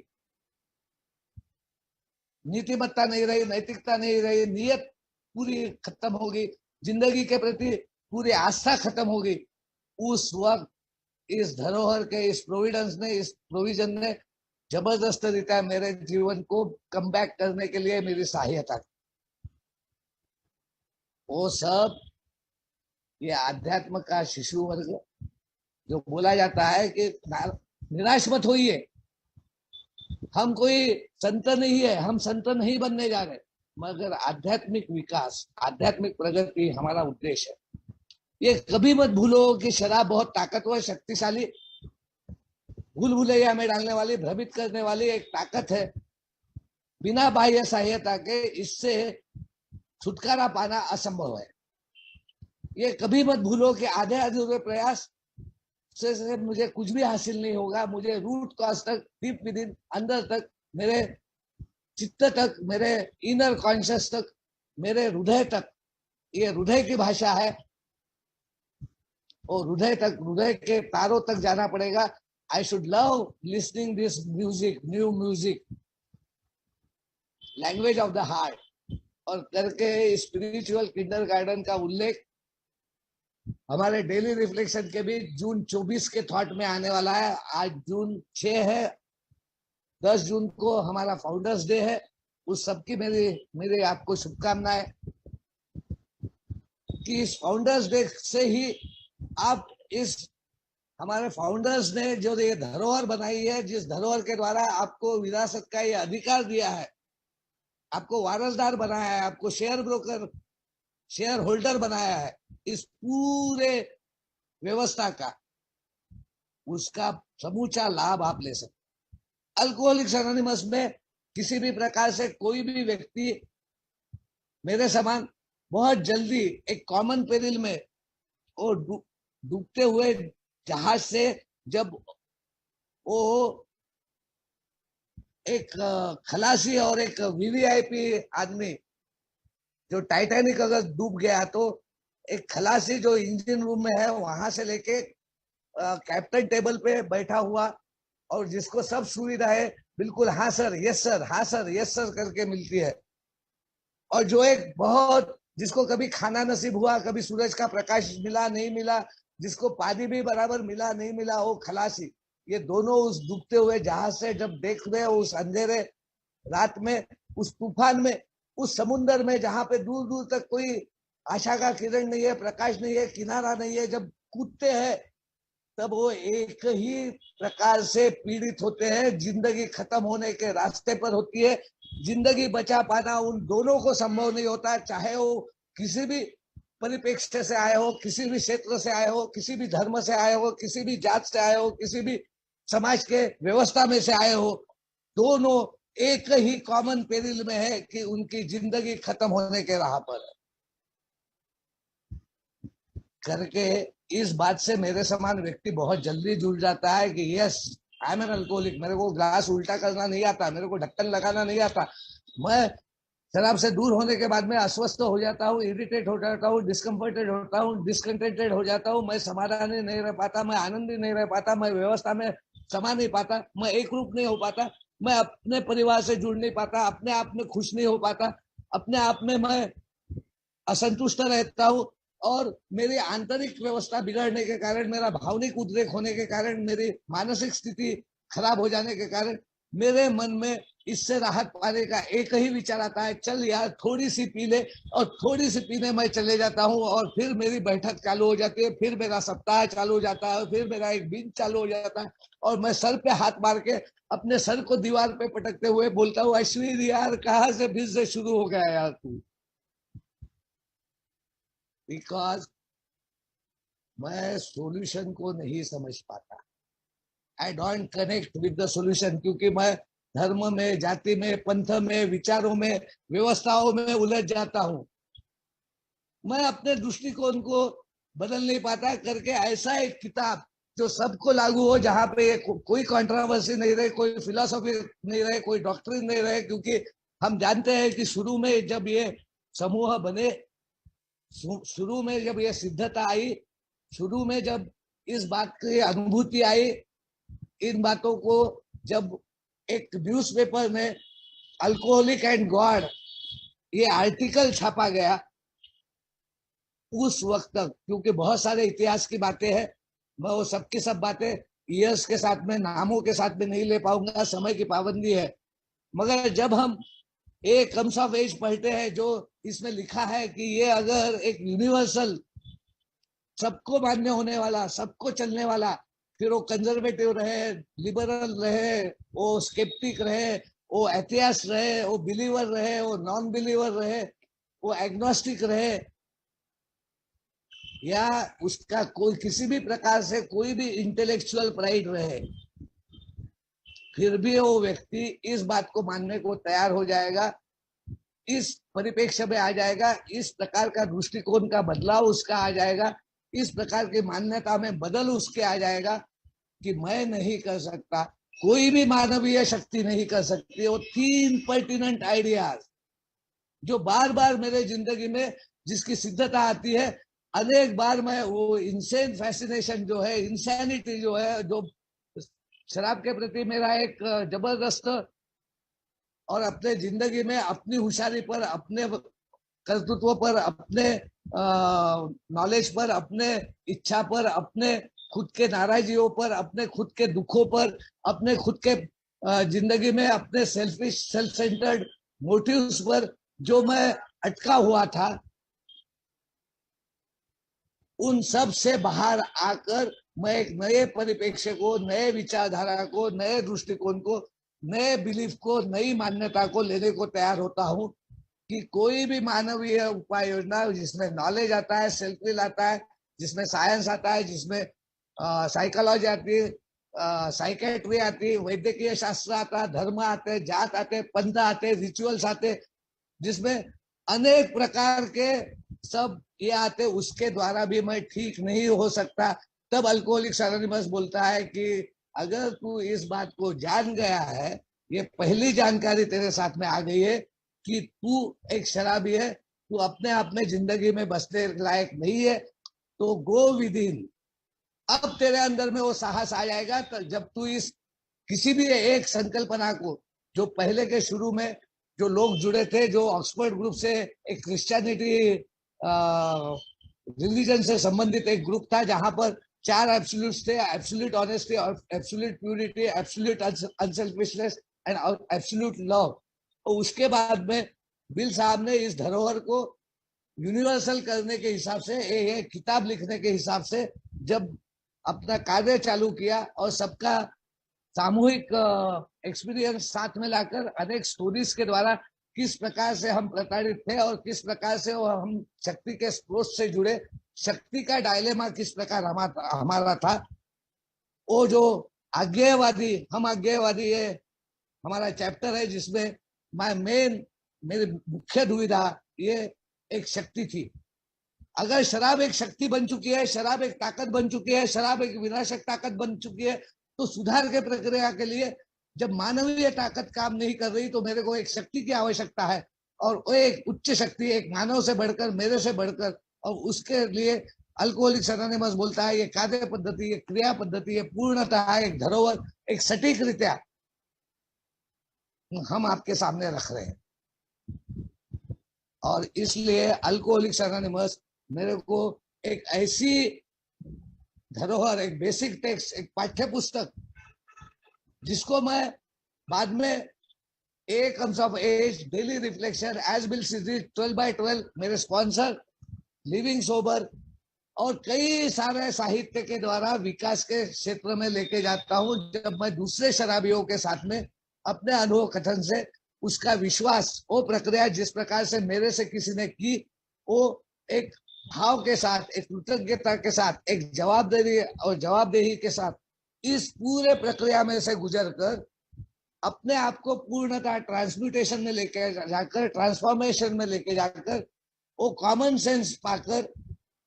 नीतिमत्ता नहीं रही, नैतिकता नहीं रही, नियत पूरी खत्म हो गई, जिंदगी के प्रति पूरी आस्था खत्म हो गई। उस वक्त इस धरोहर के, इस प्रोविडेंस ने, इस प्रोविजन ने जबरदस्त रीता मेरे जीवन को कम बैक करने के लिए मेरी सहायता की। वो सब ये आध्यात्म का शिशु वर्ग, जो बोला जाता है कि निराश मत होइए, हम कोई संत नहीं है, हम संत नहीं बनने जा रहे, मगर आध्यात्मिक विकास, आध्यात्मिक प्रगति हमारा उद्देश्य है। ये कभी मत भूलो कि शराब बहुत ताकतवर, शक्तिशाली, भूल भुलैया में डालने वाली, भ्रमित करने वाली एक ताकत है, बिना बाह्य सहायता के इससे छुटकारा पाना असंभव है। ये कभी मत भूलो कि आधे अधूरे प्रयास से मुझे कुछ भी हासिल नहीं होगा। मुझे रूट कॉज तक, डीप विद इन, अंदर तक, मेरे चित्त तक, मेरे इनर कॉन्शियस तक, मेरे हृदय तक, ये हृदय की भाषा है, और हृदय तक, हृदय के तारों तक जाना पड़ेगा। I should love listening this music, new music, language of the heart, और करके स्पिरिचुअल किंडरगार्टन का उल्लेख हमारे डेली रिफ्लेक्शन के भी जून 24 के थॉट में आने वाला है। आज जून 6 है, 10 जून को हमारा फाउंडर्स डे है। उस सबकी मेरी आपको शुभकामनाएं कि इस फाउंडर्स डे से ही आप इस हमारे फाउंडर्स ने जो ये धरोहर बनाई है, जिस धरोहर के द्वारा आपको विरासत का ये अधिकार दिया है, आपको वारसदार बनाया है, आपको शेयर ब्रोकर, शेयर होल्डर बनाया है, इस पूरे व्यवस्था का, उसका समूचा लाभ आप ले सकते। अल्कोहलिक्स एनोनिमस में किसी भी प्रकार से कोई भी व्यक्ति मेरे समान बहुत जल्दी एक कॉमन पेरिल में और डूबते हुए जहाज से, जब वो एक खलासी और एक वीवीआईपी आदमी, जो टाइटैनिक अगर डूब गया तो एक खलासी जो इंजन रूम में है, वहां से लेके कैप्टन टेबल पे बैठा हुआ, और जिसको सब सुविधाएं बिल्कुल हाँ सर, यस सर, हाँ सर, यस सर करके मिलती है, और जो एक बहुत, जिसको कभी खाना नसीब हुआ, कभी सूरज का प्रकाश मिला नहीं मिला, जिसको पानी भी बराबर मिला नहीं मिला, वो खलासी, ये दोनों उस डूबते हुए जहाज से जब देख रहे, उस अंधेरे रात में, उस तूफान में, उस समुन्दर में जहां पे दूर दूर तक कोई आशा का किरण नहीं है, प्रकाश नहीं है, किनारा नहीं है, जब कूदते हैं तब वो एक ही प्रकार से पीड़ित होते हैं। जिंदगी खत्म होने के रास्ते पर होती है। जिंदगी बचा पाना उन दोनों को संभव नहीं होता, चाहे वो किसी भी परिप्रेक्ष्य से आए हो, किसी भी क्षेत्र से आए हो, किसी भी धर्म से आए हो, किसी भी जात से आए हो, किसी भी समाज के व्यवस्था में से आए हो, दोनों एक ही कॉमन पेरिल में है कि उनकी जिंदगी खत्म होने के राह पर है। करके इस बात से मेरे समान व्यक्ति बहुत जल्दी जुड़ जाता है कि yes, I am an alcoholic. मेरे को ग्लास उल्टा करना नहीं आता, मेरे को ढक्कन लगाना नहीं आता, मैं शराब से दूर होने के बाद में अस्वस्थ हो जाता हूँ, इरिटेट हो जाता हूँ, डिस्कम्फर्टेड होता हूँ, डिसकंटेंटेड हो जाता हूँ, मैं समाधानी नहीं रह पाता, मैं आनंदी नहीं रह पाता, मैं व्यवस्था में समा नहीं पाता, मैं एक रूप नहीं हो पाता, मैं अपने परिवार से जुड़ नहीं पाता, अपने आप में खुश नहीं हो पाता, अपने आप में मैं असंतुष्ट रहता हूँ, और मेरी आंतरिक व्यवस्था बिगड़ने के कारण, मेरा भावनिक उद्रेक होने के कारण, मेरी मानसिक स्थिति खराब हो जाने के कारण मेरे मन में इससे राहत पाने का एक ही विचार आता है, चल यार थोड़ी सी पी ले, और थोड़ी सी पीने मैं चले जाता हूँ, और फिर मेरी बैठक चालू हो जाती है, फिर मेरा सप्ताह चालू हो जाता है, फिर मेरा एक दिन चालू हो जाता है, और मैं सर पे हाथ मार के अपने सर को दीवार पे पटकते हुए बोलता हूँ, अश्विन यार कहाँ से फिर से शुरू हो गया यार तू। बिकॉज मैं सॉल्यूशन को नहीं समझ पाता, I don't connect with the solution, क्योंकि मैं धर्म में, जाति में, पंथ में, विचारों में, व्यवस्थाओं में उलझ जाता हूं। मैं अपने दृष्टिकोण को बदल नहीं पाता। करके ऐसा एक किताब जो सबको लागू हो, जहां पे कोई कंट्रोवर्सी नहीं रहे, कोई फिलोसॉफी नहीं रहे, कोई डॉक्ट्रिन नहीं रहे, क्योंकि हम जानते हैं कि शुरू में जब ये समूह बने, शुरू में जब ये सिद्धता आई, शुरू में जब इस बात की अनुभूति आई, इन बातों को जब एक न्यूज़पेपर में अल्कोहलिक एंड गॉड ये आर्टिकल छापा गया, उस वक्त तक, क्योंकि बहुत सारे इतिहास की बातें हैं, मैं वो सबकी सब बातें ईयर्स के साथ में, नामों के साथ में नहीं ले पाऊंगा, समय की पाबंदी है। मगर जब हम एक कम्स ऑफ एज पढ़ते हैं, जो इसमें लिखा है कि ये अगर एक यूनिवर्सल, सबको मान्य होने वाला, सबको चलने वाला, फिर वो कंजर्वेटिव रहे, लिबरल रहे, वो स्केप्टिक रहे, वो एथियस्ट रहे, वो बिलीवर रहे, वो नॉन बिलीवर रहे, वो एग्नोस्टिक रहे, या उसका कोई किसी भी प्रकार से कोई भी इंटेलेक्चुअल प्राइड रहे, फिर भी वो व्यक्ति इस बात को मानने को तैयार हो जाएगा, इस परिप्रेक्ष्य में आ जाएगा, इस प्रकार का दृष्टिकोण का बदलाव उसका आ जाएगा, इस प्रकार की मान्यता में बदल उसके आ जाएगा कि मैं नहीं कर सकता, कोई भी मानवीय शक्ति नहीं कर सकती। वो 3 पर्टिनेंट आइडियाज जो बार बार मेरे जिंदगी में जिसकी सिद्धता आती है, अनेक बार मैं वो इंसेन फैसिनेशन जो है, इंसैनिटी जो है, जो शराब के प्रति मेरा एक जबरदस्त और अपने जिंदगी में अपनी होशियारी पर, अपने कर्तृत्व पर, अपने नॉलेज पर, अपने इच्छा पर, अपने खुद के नाराजगियों पर, अपने खुद के दुखों पर, अपने खुद के जिंदगी में अपने सेल्फिश सेल्फ सेंटर्ड मोटिव्स पर जो मैं अटका हुआ था, उन सब से बाहर आकर मैं एक नए परिप्रेक्ष्य को, नए विचारधारा को, नए दृष्टिकोण को, नए बिलीफ को, नई मान्यता को लेने को तैयार होता हूं कि कोई भी मानवीय उपाय योजना जिसमें नॉलेज आता है, सेल्फ विल आता है, जिसमें साइंस आता है, जिसमें साइकोलॉजी आती है, साइकेट्री आती है, वैद्यकीय शास्त्र आता है, धर्म आते हैं, जात आते हैं, पंथ आते हैं, रिचुअल्स आते हैं, जिसमें अनेक प्रकार के सब ये आते, उसके द्वारा भी मैं ठीक नहीं हो सकता। तब अल्कोहलिक्स एनोनिमस बोलता है कि अगर तू इस बात को जान गया है, ये पहली जानकारी तेरे साथ में आ गई है कि तू एक शराबी है, तू अपने आप में जिंदगी में बसने लायक नहीं है, तो गो विद इन। अब तेरे अंदर में वो साहस आ जाएगा तो जब तू इस किसी भी एक संकल्पना को, जो पहले के शुरू में जो लोग जुड़े थे, जो ऑक्सफोर्ड ग्रुप से एक क्रिश्चियनिटी रिलीजन से संबंधित एक ग्रुप था, जहां पर 4 एब्सोल्यूट्स थे, absolute honesty, absolute purity, absolute unselfishness and absolute love. और उसके बाद में बिल साहब ने इस धरोहर को यूनिवर्सल करने के हिसाब से, ये किताब लिखने के हिसाब से जब अपना कार्य चालू किया और सबका सामूहिक एक्सपीरियंस साथ में लाकर अनेक स्टोरीज के द्वारा किस प्रकार से हम प्रताड़ित थे और किस प्रकार से वो हम शक्ति के स्रोत से जुड़े, शक्ति का डायलेमा किस प्रकार हमारा था, वो जो आज्ञेयवादी, हम आज्ञेयवादी, ये हमारा चैप्टर है जिसमें मेरी मुख्य दुविधा ये एक शक्ति थी। अगर शराब एक शक्ति बन चुकी है, शराब एक ताकत बन चुकी है, शराब एक विनाशक ताकत बन चुकी है, तो सुधार के प्रक्रिया के लिए जब मानवीय ताकत काम नहीं कर रही तो मेरे को एक शक्ति की आवश्यकता है, और वो एक उच्च शक्ति, एक मानव से बढ़कर, मेरे से बढ़कर, और उसके लिए अल्कोहलिक्स एनोनिमस बोलता है ये कार्य पद्धति, ये क्रिया पद्धति, ये पूर्णतः एक धरोहर, एक सटीक रीत्या हम आपके सामने रख रहे हैं। और इसलिए अल्कोहलिक्स एनोनिमस मेरे को एक ऐसी धरोहर, एक बेसिक टेक्स्ट, एक पाठ्य पुस्तक, जिसको मैं बाद में एक comes of age, daily reflection, as bill series, 12x12, मेरे स्पॉन्सर, लिविंग सोबर और कई सारे साहित्य के द्वारा विकास के क्षेत्र में लेके जाता हूं। जब मैं दूसरे शराबियों के साथ में अपने अनुभव कथन से उसका विश्वास, वो प्रक्रिया जिस प्रकार से मेरे से किसी ने की, वो एक भाव के साथ, एक कृतज्ञता के साथ, एक जवाबदेही के साथ इस पूरे प्रक्रिया में से गुजर कर अपने आप को पूर्णतः ट्रांसम्यूटेशन में लेके जाकर, ट्रांसफॉर्मेशन में लेके जाकर, वो कॉमन सेंस पाकर,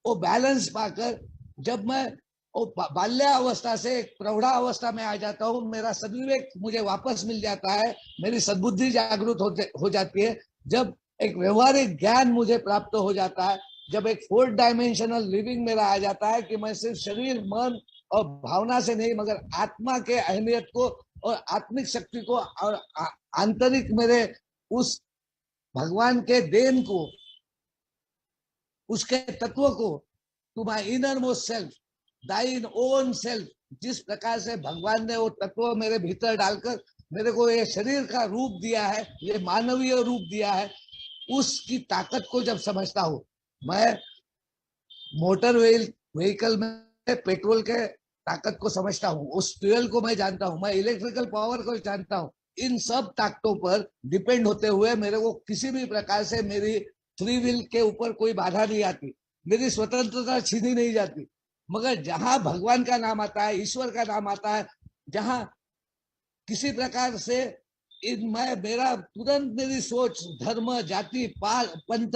वो बैलेंस पाकर, जब मैं वो बाल्यावस्था से एक प्रौढ़ावस्था में आ जाता हूँ, मेरा सद्विवेक मुझे वापस मिल जाता है, मेरी सद्बुद्धि जागृत हो जाती है, जब एक व्यवहारिक ज्ञान मुझे प्राप्त हो जाता है, जब एक 4 डायमेंशनल लिविंग मेरा आ जाता है कि मैं सिर्फ शरीर, मन और भावना से नहीं, मगर आत्मा के अहमियत को और आत्मिक शक्ति को और आंतरिक मेरे उस भगवान के देन को, उसके तत्व को, to my innermost self, thine own self, जिस प्रकार से भगवान ने वो तत्व मेरे भीतर डालकर मेरे को ये शरीर का रूप दिया है, ये मानवीय रूप दिया है, उसकी ताकत को जब समझता हूँ, मैं मोटर व्हीकल में पेट्रोल के ताकत को समझता हूँ, उस फ्यूल को मैं जानता हूँ, मैं इलेक्ट्रिकल पावर को जानता हूँ, इन सब ताकतों पर डिपेंड होते हुए मेरे को किसी भी प्रकार से मेरी फ्री विल के ऊपर कोई बाधा नहीं आती, मेरी स्वतंत्रता छीनी नहीं जाती। मगर जहां भगवान का नाम आता है, ईश्वर का नाम आता है, जहां किसी प्रकार से मेरा तुरंत मेरी सोच धर्म, जाति, पंथ,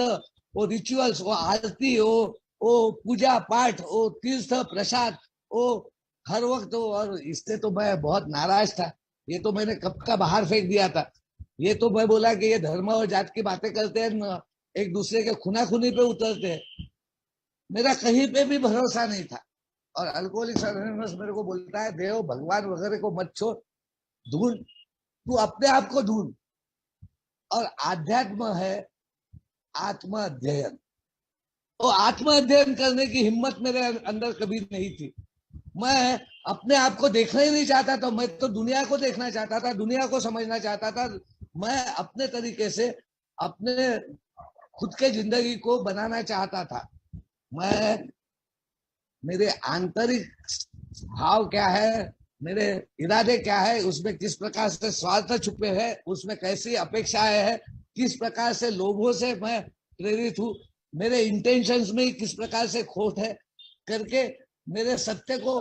वो रिचुअल्स, वो आरती, वो पूजा पाठ, वो तीर्थ प्रसाद, वो हर वक्त, और इससे तो मैं बहुत नाराज था। ये तो मैंने कब का बाहर फेंक दिया था। ये तो मैं बोला कि ये धर्म और जात की बातें करते हैं, एक दूसरे के खूना खूनी पे उतरते हैं। मेरा कहीं पे भी भरोसा नहीं था। और अल्कोहलिक्स एनोनिमस मेरे को बोलता है, देव भगवान वगैरह को मत छोड़, ढूंढ, तू अपने आप को ढूंढ। और आध्यात्म है आत्म अध्ययन। वो आत्म अध्ययन करने की हिम्मत मेरे अंदर कभी नहीं थी। मैं अपने आप को देखना ही नहीं चाहता था। मैं तो दुनिया को देखना चाहता था, दुनिया को समझना चाहता था। मैं अपने तरीके से अपने खुद के जिंदगी को बनाना चाहता था। मैं, मेरे आंतरिक भाव क्या है, मेरे इरादे क्या है, उसमें किस प्रकार से स्वार्थ छुपे हैं, उसमें कैसी अपेक्षाएं है, किस प्रकार से लोभों से मैं प्रेरित हूँ, मेरे इंटेंशंस में किस प्रकार से खोट है करके, मेरे सत्य को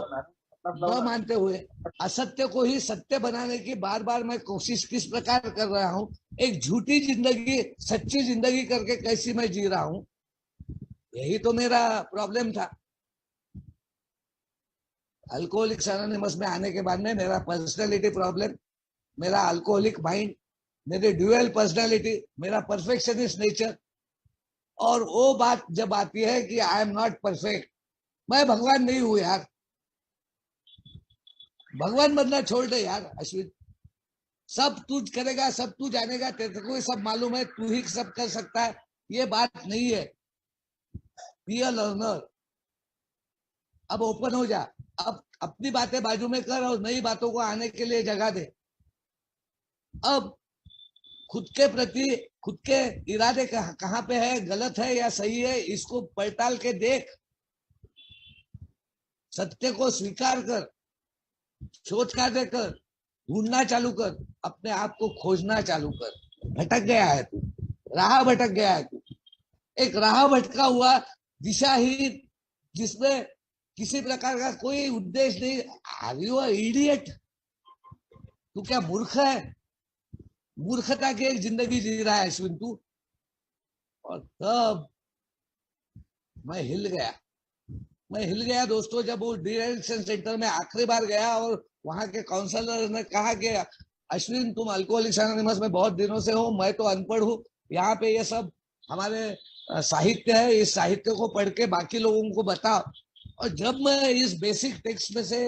न मानते हुए असत्य को ही सत्य बनाने की बार बार मैं कोशिश किस प्रकार कर रहा हूँ, एक झूठी जिंदगी सच्ची जिंदगी करके कैसी मैं जी रहा हूँ, यही तो मेरा प्रॉब्लम था। अल्कोहलिक्स एनोनिमस में आने के बाद में मेरा पर्सनालिटी प्रॉब्लम, मेरा अल्कोहलिक माइंड, मेरे ड्यूअल पर्सनालिटी, मेरा परफेक्शनिस्ट नेचर, और वो बात जब आती है कि आई एम नॉट परफेक्ट, मैं भगवान नहीं हूं यार। भगवान बनना छोड़ दे यार अश्विन। सब तू करेगा, सब तू जानेगा, तेरे को सब मालूम है, तू ही सब कर सकता है, ये बात नहीं है। Be a learner. अब ओपन हो जा, अब अपनी बातें बाजू में कर और नई बातों को आने के लिए जगह दे। अब खुद के प्रति खुद के इरादे कहाँ पे है, गलत है या सही है, इसको पड़ताल के देख, सत्य को स्वीकार कर, सोच कार्य कर, ढूंढना चालू कर, अपने आप को खोजना चालू कर। भटक गया है तू, राह भटक गया है तू, एक राह भटका हुआ दिशाहीन, जिसमें किसी प्रकार का कोई उद्देश्य नहीं। Are you idiot? तू क्या मूर्ख है? मूर्खता की एक जिंदगी जी रहा है अश्विन तू। और तब मैं हिल गया, मैं हिल गया दोस्तों, जब वो डिएडिक्शन सेंटर में आखिरी बार गया और वहां के काउंसलर ने कहा कि अश्विन तुम अल्कोहलिक्स एनोनिमस में बहुत दिनों से हो, मैं तो अनपढ़ हूँ, यहाँ पे ये सब हमारे साहित्य है, इस साहित्य को पढ़ के बाकी लोगों को बताओ। और जब मैं इस बेसिक टेक्स्ट में से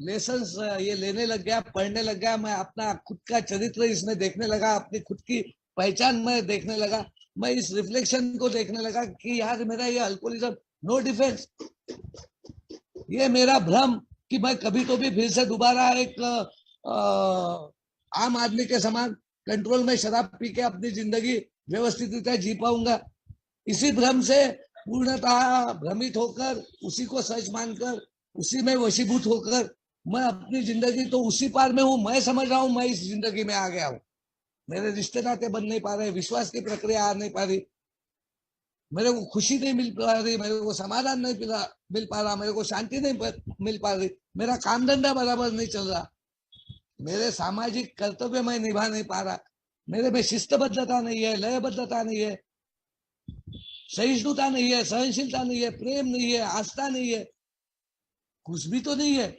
लेसन्स ये लेने लग गया, पढ़ने लग गया, मैं अपना खुद का चरित्र इसमें देखने लगा, अपनी खुद की पहचान में देखने लगा, मैं इस रिफ्लेक्शन को देखने लगा कि यार मेरा ये अल्कोहलिज्म नो डिफेंस, ये मेरा भ्रम कि मैं कभी तो भी फिर से दोबारा एक आम आदमी के समान कंट्रोल में शराब पी के अपनी जिंदगी व्यवस्थित रीते जी पाऊंगा, इसी भ्रम से पूर्णतः भ्रमित होकर, उसी को सच मानकर, उसी में वशीभूत होकर मैं अपनी जिंदगी तो उसी पार में हूं। मैं समझ रहा हूं मैं इस जिंदगी में आ गया हूं, मेरे रिश्ते नाते बन नहीं पा रहे, विश्वास की प्रक्रिया आ नहीं पा रही, मेरे को खुशी नहीं मिल पा रही, मेरे को समाधान नहीं मिल पा रहा, मेरे को शांति नहीं मिल पा रही, मेरा काम धंधा बराबर नहीं चल रहा, मेरे सामाजिक कर्तव्य मैं निभा नहीं पा रहा, मेरे में शिस्तबद्धता नहीं है, लयबद्धता नहीं है, सहिष्णुता नहीं है, सहनशीलता नहीं है, प्रेम नहीं है, आस्था नहीं है, कुछ भी तो नहीं है।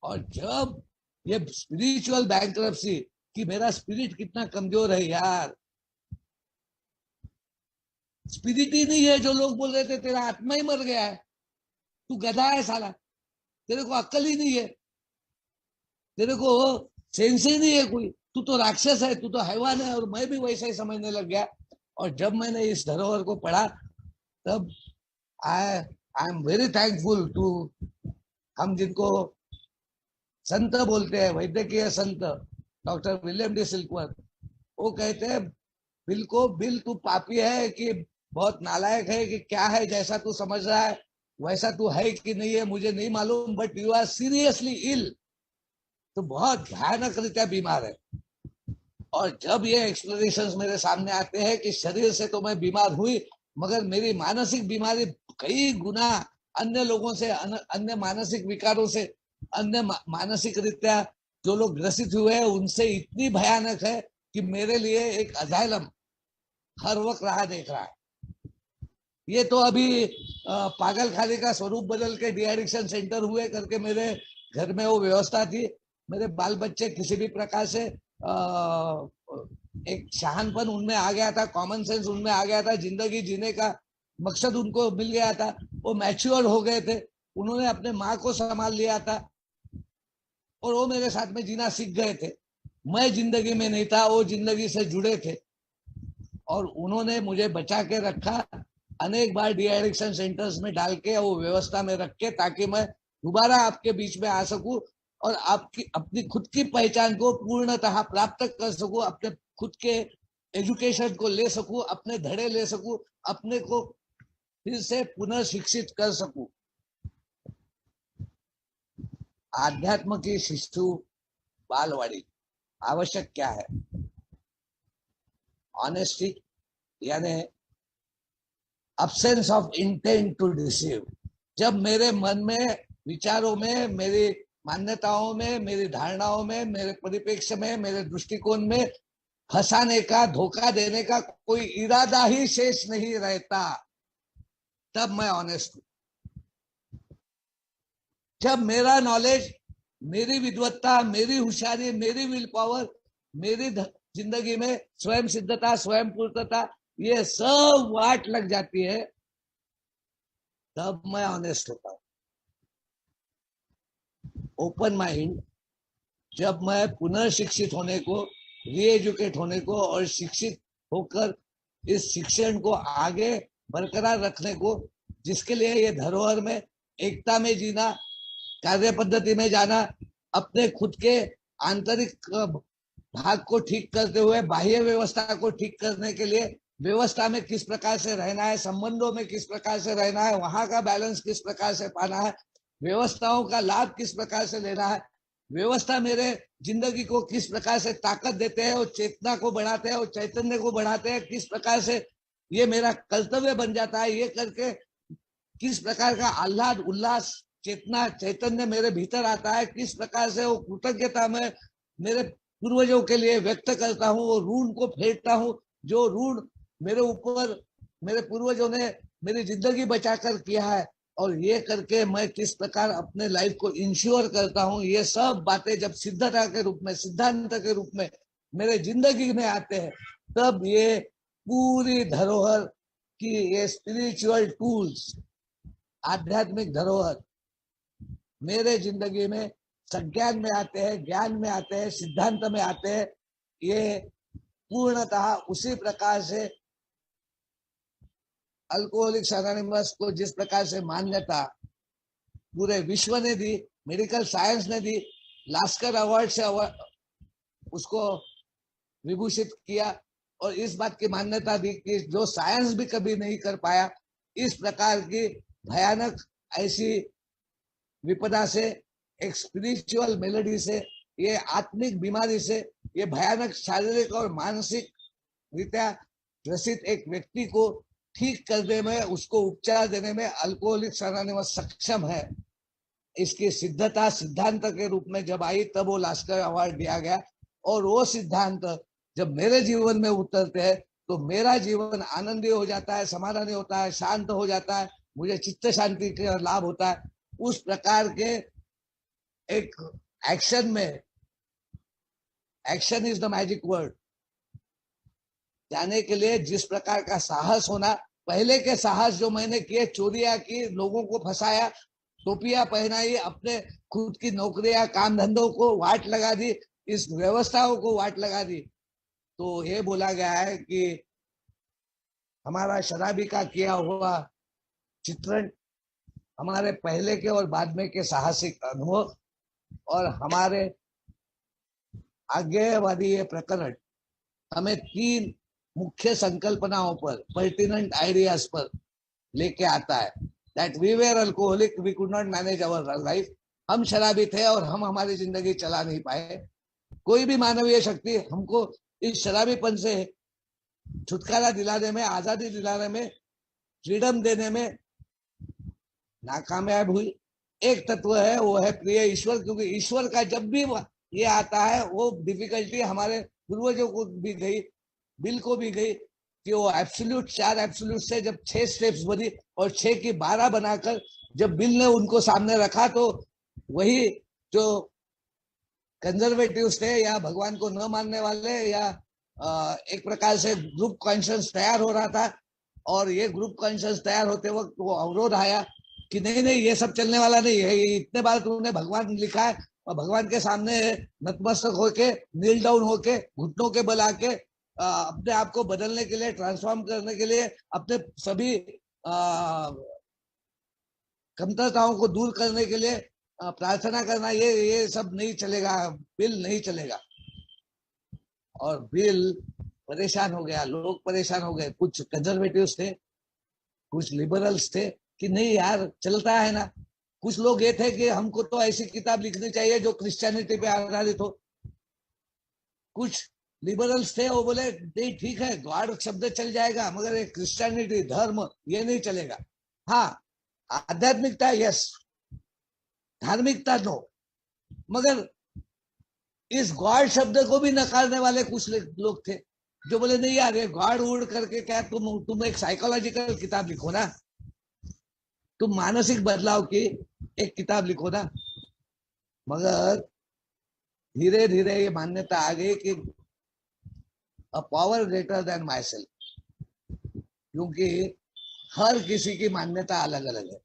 और जब ये स्पिरिचुअल बैंक्रप्सी कि मेरा स्पिरिट कितना कमजोर है यार, स्पिरिट ही नहीं है। जो लोग बोल रहे थे तेरा आत्मा ही मर गया है, तू गधा है साला, तेरे को अक्ल ही नहीं है, तेरे को सेंस ही नहीं है कोई, तू तो राक्षस है, तू तो हैवान है। और मैं भी वैसा ही समझने लग गया। और जब मैंने इस धरोहर को पढ़ा तब I am very thankful to, हम जिनको संत बोलते हैं, वैद्यकीय संत डॉक्टर विलियम डी सिल्कवर्थ, वो कहते हैं बिल तू पापी है कि बहुत नालायक है कि क्या है, जैसा तू समझ रहा है वैसा तू है कि नहीं है मुझे नहीं मालूम, but you are seriously ill, तो बहुत भयानक रीत्या बीमार है। और जब ये एक्सप्लेनेशन मेरे सामने आते हैं कि शरीर से तो मैं बीमार हुई, मगर मेरी मानसिक बीमारी कई गुना अन्य लोगों से, अन्य मानसिक विकारों से, अन्य मानसिक रीत्या जो लोग ग्रसित हुए हैं उनसे इतनी भयानक है कि मेरे लिए एक अजाइलम हर वक्त राह देख रहा है। ये तो अभी पागल खाने का स्वरूप बदल के डी एडिक्शन सेंटर हुए करके मेरे घर में वो व्यवस्था थी। मेरे बाल बच्चे किसी भी प्रकार से एक शहानपन उनमें आ गया था, कॉमन सेंस उनमें आ गया था, जिंदगी जीने का मकसद उनको मिल गया था, वो मैच्योर हो गए थे, उन्होंने अपने माँ को संभाल लिया था और वो मेरे साथ में जीना सीख गए थे। मैं जिंदगी में नहीं था, वो जिंदगी से जुड़े थे और उन्होंने मुझे बचा के रखा। अनेक बार डी एडिक्शन सेंटर्स में डाल के वो व्यवस्था में रख के, ताकि मैं दोबारा आपके बीच में आ सकूं और आपकी अपनी खुद की पहचान को पूर्णतः प्राप्त कर सकूं, अपने खुद के एजुकेशन को ले सकूं, अपने धड़े ले सकूं, अपने को फिर से पुनः शिक्षित कर सकूं। आध्यात्म की शिशु बालवाड़ी आवश्यक क्या है? ऑनेस्टी, यानी absence of intent to deceive। जब मेरे मन में, विचारों में, मेरी मान्यताओं में, मेरी धारणाओं में, मेरे परिप्रेक्ष्य में, मेरे दृष्टिकोण में फंसाने का, धोखा देने का कोई इरादा ही शेष नहीं रहता, तब मैं ऑनेस्ट हूं। जब मेरा नॉलेज, मेरी विद्वत्ता, मेरी होशियारी, मेरी विल पावर, मेरी जिंदगी में स्वयं सिद्धता, स्वयं पूर्तता, ये सब वाट लग जाती है, तब मैं ऑनेस्ट होता हूं। ओपन माइंड, जब मैं पुनः शिक्षित होने को, री एजुकेट होने को और शिक्षित होकर इस शिक्षण को आगे बरकरार रखने को, जिसके लिए ये धरोहर में एकता में जीना, कार्य पद्धति में जाना, अपने खुद के आंतरिक भाग को ठीक करते हुए बाह्य व्यवस्था को ठीक करने के लिए व्यवस्था में किस प्रकार से रहना है, संबंधों में किस प्रकार से रहना है, वहां का बैलेंस किस प्रकार से पाना है, व्यवस्थाओं का लाभ किस प्रकार से लेना है, व्यवस्था मेरे जिंदगी को किस प्रकार से ताकत देते हैं और चेतना को बढ़ाते हैं और चैतन्य को बढ़ाते हैं, किस प्रकार से ये मेरा कर्तव्य बन जाता है, ये करके किस प्रकार का आह्लाद, उल्लास, चेतना, चैतन्य मेरे भीतर आता है, किस प्रकार से वो कृतज्ञता में मेरे पूर्वजों के लिए व्यक्त करता हूँ, वो ऋण को फेंकता हूँ जो ऋण मेरे ऊपर मेरे पूर्वजों ने मेरी जिंदगी बचाकर किया है, और ये करके मैं किस प्रकार अपने लाइफ को इंश्योर करता हूँ। ये सब बातें जब सिद्धता के रूप में, सिद्धांत के रूप में मेरे जिंदगी में आते हैं, तब ये पूरी धरोहर की, ये स्पिरिचुअल टूल्स, आध्यात्मिक धरोहर मेरे जिंदगी में संज्ञान में आते हैं, ज्ञान में आते हैं, सिद्धांत में आते हैं। ये पूर्णतः उसी प्रकार से अल्कोहलिक्स एनोनिमस को जिस प्रकार से मान्यता पूरे विश्व ने दी, मेडिकल साइंस ने दी, लास्कर अवार्ड से उसको विभूषित किया और इस बात की मान्यता दी कि जो साइंस भी कभी नहीं कर पाया, इस प्रकार की भयानक ऐसी विपदा से, एक स्पिरिचुअल मेलोडी से, ये आत्मिक बीमारी से, ये भयानक शारीरिक और मानसिक रीत्या ग्रसित एक व्यक्ति को ठीक करने में, उसको उपचार देने में अल्कोहलिक्स एनोनिमस सक्षम है। इसकी सिद्धता सिद्धांत के रूप में जब आई, तब वो लास्कर अवार्ड दिया गया। और वो सिद्धांत जब मेरे जीवन में उतरते हैं तो मेरा जीवन आनंदी हो जाता है, समाधानी होता है, शांत हो जाता है, मुझे चित्त शांति का लाभ होता है। उस प्रकार के एक एक्शन में, action is the magic word, जाने के लिए जिस प्रकार का साहस होना, पहले के साहस जो मैंने किए, चोरियां की, लोगों को फंसाया, टोपियां पहनाई, अपने खुद की नौकरियां, काम धंधों को वाट लगा दी, इस व्यवस्थाओं को वाट लगा दी, तो ये बोला गया है कि हमारा शराबी का किया हुआ चित्रण, हमारे पहले के और बाद में के साहसिक अनुभव और हमारे आगे वाली ये प्रकरण हमें 3 मुख्य संकल्पनाओं पर, पर्टिनेंट आइडियाज पर लेके आता है। That we were alcoholic, we could not manage our life. हम शराबी थे और हम हमारी जिंदगी चला नहीं पाए। कोई भी मानवीय शक्ति हमको इस शराबीपन से छुटकारा दिलाने में, आजादी दिलाने में, फ्रीडम देने में नाकामयाब हुई। एक तत्व है, वो है प्रिय ईश्वर, क्योंकि ईश्वर का जब भी ये आता है, वो डिफिकल्टी हमारे पूर्वजों को भी गई, बिल को भी गई कि वो एब्सोल्यूट 4 एब्सोल्यूट से जब 6 स्टेप्स बनी और 6 की 12 बनाकर जब बिल ने उनको सामने रखा, तो वही जो कंजर्वेटिव थे या भगवान को न मानने वाले या एक प्रकार से ग्रुप कॉन्शियस तैयार हो रहा था, और ये ग्रुप कॉन्शियस तैयार होते वक्त वो अवरोध आया कि नहीं नहीं ये सब चलने वाला नहीं है, ये इतने बार तुमने भगवान लिखा है और भगवान के सामने नतमस्तक होके, नील डाउन होके, घुटनों के बल आके अपने आप को बदलने के लिए, ट्रांसफॉर्म करने के लिए, अपने सभी कमतरताओं को दूर करने के लिए प्रार्थना करना, ये सब नहीं चलेगा, बिल नहीं चलेगा। और बिल परेशान हो गया, लोग परेशान हो गए, कुछ कंजर्वेटिव्स थे, कुछ लिबरल्स थे कि नहीं यार चलता है ना, कुछ लोग ये थे कि हमको तो ऐसी किताब लिखनी चाहिए जो क्रिश्चियनिटी पे आधारित हो, कुछ लिबरल्स थे वो बोले नहीं ठीक है गॉड शब्द चल जाएगा मगर ये क्रिश्चियनिटी धर्म ये नहीं चलेगा। हाँ आध्यात्मिकता यस, धार्मिकता नो, मगर इस गॉड शब्द को भी नकारने वाले कुछ लोग थे जो बोले नहीं यार ये गॉड उड़ करके क्या, तुम एक साइकोलॉजिकल किताब लिखो ना, तुम मानसिक बदलाव की एक किताब लिखो ना। मगर धीरे धीरे ये मान्यता आ गई कि a power greater than my self, क्योंकि हर किसी की मान्यता अलग अलग है।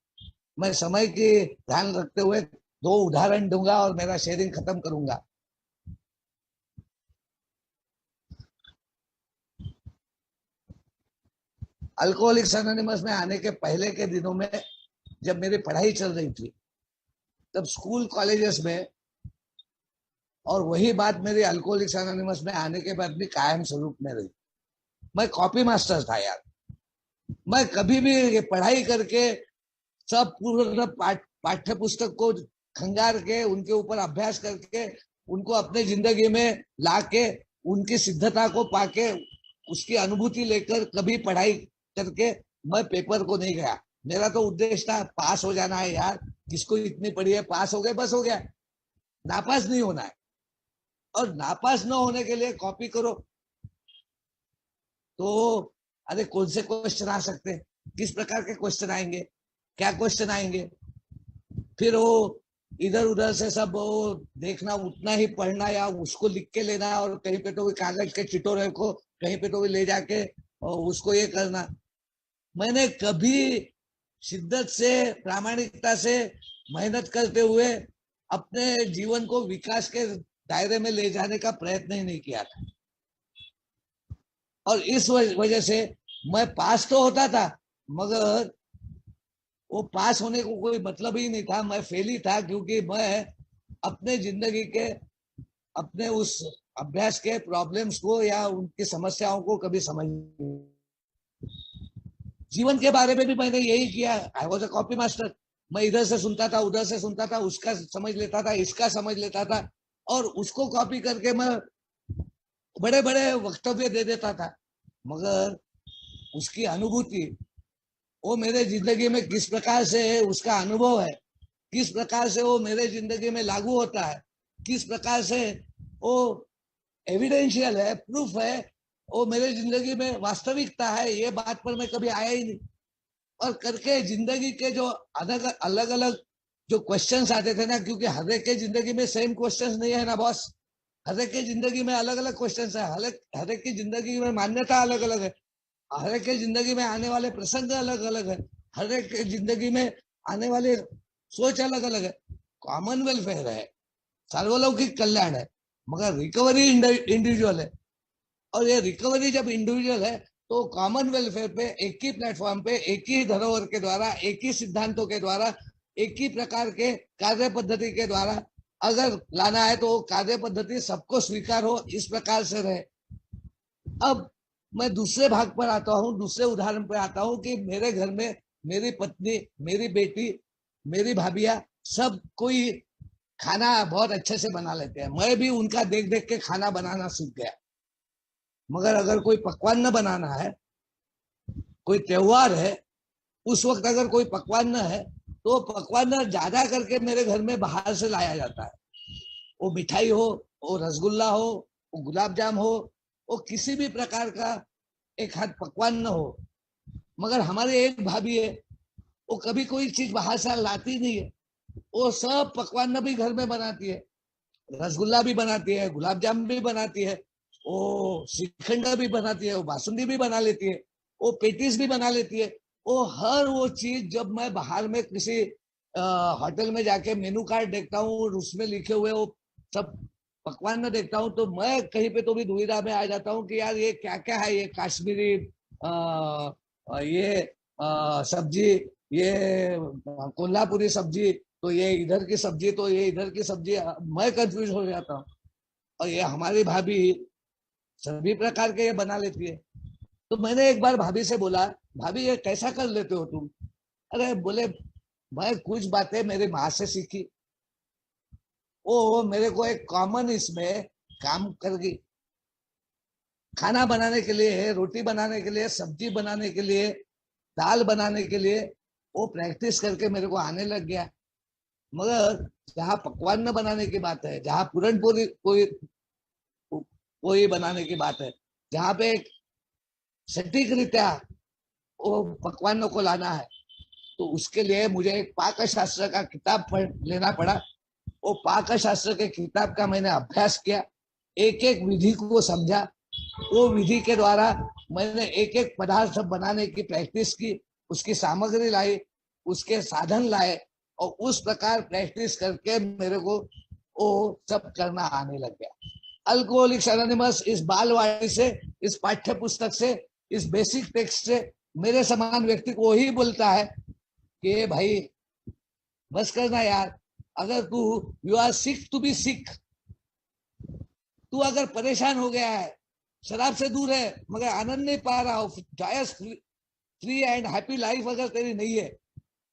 मैं समय की ध्यान रखते हुए 2 उदाहरण दूंगा और मेरा शेयरिंग खत्म करूंगा। अल्कोहलिक्स एनोनिमस में आने के पहले के दिनों में जब मेरी पढ़ाई चल रही थी तब स्कूल कॉलेजेस में, और वही बात मेरी अल्कोहलिक्स एनोनिमस में आने के बाद भी कायम स्वरूप में रही। मैं कॉपी मास्टर था यार, मैं कभी भी ये पढ़ाई करके सब पूर्ण पाठ्य पुस्तक को खंगार के उनके ऊपर अभ्यास करके उनको अपने जिंदगी में लाके उनकी सिद्धता को पाके उसकी अनुभूति लेकर कभी पढ़ाई करके मैं पेपर को नहीं गया। मेरा तो उद्देश्य था पास हो जाना है यार, किसको इतनी पढ़ी है, पास हो गए बस हो गया, नापास नहीं होना है। और नापास न होने के लिए कॉपी करो तो अरे कौन से क्वेश्चन आ सकते हैं, किस प्रकार के क्वेश्चन आएंगे, क्या क्वेश्चन आएंगे, फिर वो इधर उधर से सब वो देखना, उतना ही पढ़ना या उसको लिख के लेना, और कहीं पे तो कागज के चिटोरे को कहीं पे तो ले जाके और उसको ये करना। मैंने कभी शिद्दत से प्रामाणिकता से मेहनत करते हुए अपने जीवन को विकास के दायरे में ले जाने का प्रयत्न ही नहीं किया था, और इस वजह से मैं पास तो होता था मगर वो पास होने को कोई मतलब ही नहीं था, मैं फेल ही था, क्योंकि मैं अपने जिंदगी के अपने उस अभ्यास के प्रॉब्लम्स को या उनकी समस्याओं को कभी समझ, जीवन के बारे में भी मैंने यही किया। I was a copy master, मैं इधर से सुनता था उधर से सुनता था, उसका समझ लेता था इसका समझ लेता था, और उसको कॉपी करके मैं बड़े बड़े वक्तव्य दे देता था, मगर उसकी अनुभूति वो मेरे जिंदगी में किस प्रकार से है, उसका अनुभव है किस प्रकार से वो मेरे जिंदगी में लागू होता है, किस प्रकार से वो एविडेंशियल है, प्रूफ है, वो मेरे जिंदगी में वास्तविकता है, ये बात पर मैं कभी आया ही नहीं। और करके जिंदगी के जो अलग अलग जो क्वेश्चंस आते थे ना, क्योंकि हर एक के जिंदगी में सेम क्वेश्चंस नहीं है ना बॉस, हर एक की जिंदगी में अलग अलग क्वेश्चन है, हर एक की जिंदगी में मान्यता अलग अलग है, हर एक की जिंदगी में आने वाले प्रसंग अलग अलग है, हर एक की जिंदगी में आने वाले सोच अलग अलग है। कॉमन वेलफेयर है, सार्वलौकिक कल्याण है, मगर रिकवरी इंडिविजुअल है, और ये रिकवरी जब इंडिविजुअल है तो कॉमन वेलफेयर पे एक ही प्लेटफॉर्म पे एक ही धरोहर के द्वारा एक ही सिद्धांतों के द्वारा एक ही प्रकार के कार्य पद्धति के द्वारा अगर लाना है तो कार्य पद्धति सबको स्वीकार हो, इस प्रकार से रहे। अब मैं दूसरे भाग पर आता हूँ, दूसरे उदाहरण पर आता हूँ कि मेरे घर में मेरी पत्नी, मेरी बेटी, मेरी भाभिया सब कोई खाना बहुत अच्छे से बना लेते हैं, मैं भी उनका देख देख के खाना बनाना सीख गया। मगर अगर कोई पकवान न बनाना है, कोई त्योहार है, उस वक्त अगर कोई पकवान न है तो पकवान ज्यादा करके मेरे घर में बाहर से लाया जाता है, वो मिठाई हो, वो रसगुल्ला हो, वो गुलाब जाम हो, वो किसी भी प्रकार का एक हाथ पकवान न हो, मगर हमारे एक भाभी है, वो कभी कोई चीज बाहर से लाती नहीं है, वो सब पकवान भी घर में बनाती है, रसगुल्ला भी बनाती है, गुलाब जामुन भी बनाती है, वो श्रीखंड भी बनाती है, वो बासुंदी भी बना लेती है, वो पेटिस भी बना लेती है। वो हर वो चीज जब मैं बाहर में किसी होटल में जाके मेनू कार्ड देखता हूँ और उसमें लिखे हुए वो सब पकवान में देखता हूँ, तो मैं कहीं पे तो भी दुविधा में आ जाता हूँ कि यार ये क्या क्या है, ये काश्मीरी ये सब्जी, ये कोल्हापुरी सब्जी, तो ये इधर की सब्जी, तो ये इधर की सब्जी, मैं कंफ्यूज हो जाता हूँ। और ये हमारी भाभी सभी प्रकार के ये बना लेती है। तो मैंने एक बार भाभी से बोला, भाभी ये कैसा कर लेते हो तुम? अरे बोले, मैं कुछ बातें मेरी माँ से सीखी, वो मेरे को एक कॉमन इसमें काम कर गई। खाना बनाने के लिए, रोटी बनाने के लिए, सब्जी बनाने के लिए, दाल बनाने के लिए वो प्रैक्टिस करके मेरे को आने लग गया। मगर जहाँ पकवान न बनाने की बात है, जहाँ पूरन पूरी कोई बनाने की बात है, जहाँ पे एक सटीक रीत्या वो पकवानों को लाना है, तो उसके लिए मुझे एक पाक शास्त्र का किताब पढ़ लेना पड़ा। वो पाक शास्त्र के किताब का मैंने अभ्यास किया, एक एक विधि को समझा, वो विधि के द्वारा मैंने एक एक पदार्थ बनाने की प्रैक्टिस की, उसकी सामग्री लाई, उसके साधन लाए, और उस प्रकार प्रैक्टिस करके मेरे को वो सब करना आने लग गया। अल्कोहलिक्स एनोनिमस इस बालवाणी से, इस पाठ्य पुस्तक से, इस बेसिक टेक्स्ट से मेरे समान व्यक्ति को ही बोलता है कि भाई बस करना यार, अगर तू you are sick to be sick, तू अगर परेशान हो गया है, शराब से दूर है मगर आनंद नहीं पा रहा हो, joyous free and happy life अगर तेरी नहीं है,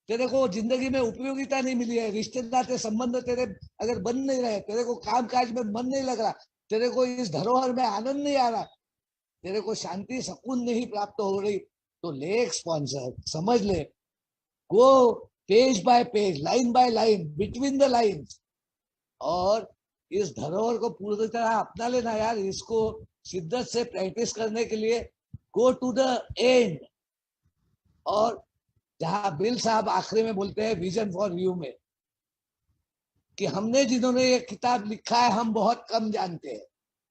तेरे को जिंदगी में उपयोगिता नहीं मिली है, रिश्ते नाते संबंध तेरे अगर बन नहीं रहे, तेरे को काम काज में मन नहीं लग रहा, तेरे को इस धरोहर में आनंद नहीं आ रहा, तेरे को शांति सुकून नहीं प्राप्त हो रही, तो ले एक स्पॉन्सर, समझ ले, go page by page, line by line, between the lines, और इस धरोहर को पूरी तरह अपना लेना यार। इसको शिद्दत से प्रैक्टिस करने के लिए गो टू द एंड। और जहां बिल साहब आखिरी में बोलते हैं विजन फॉर यू में कि हमने जिन्होंने ये किताब लिखा है हम बहुत कम जानते हैं,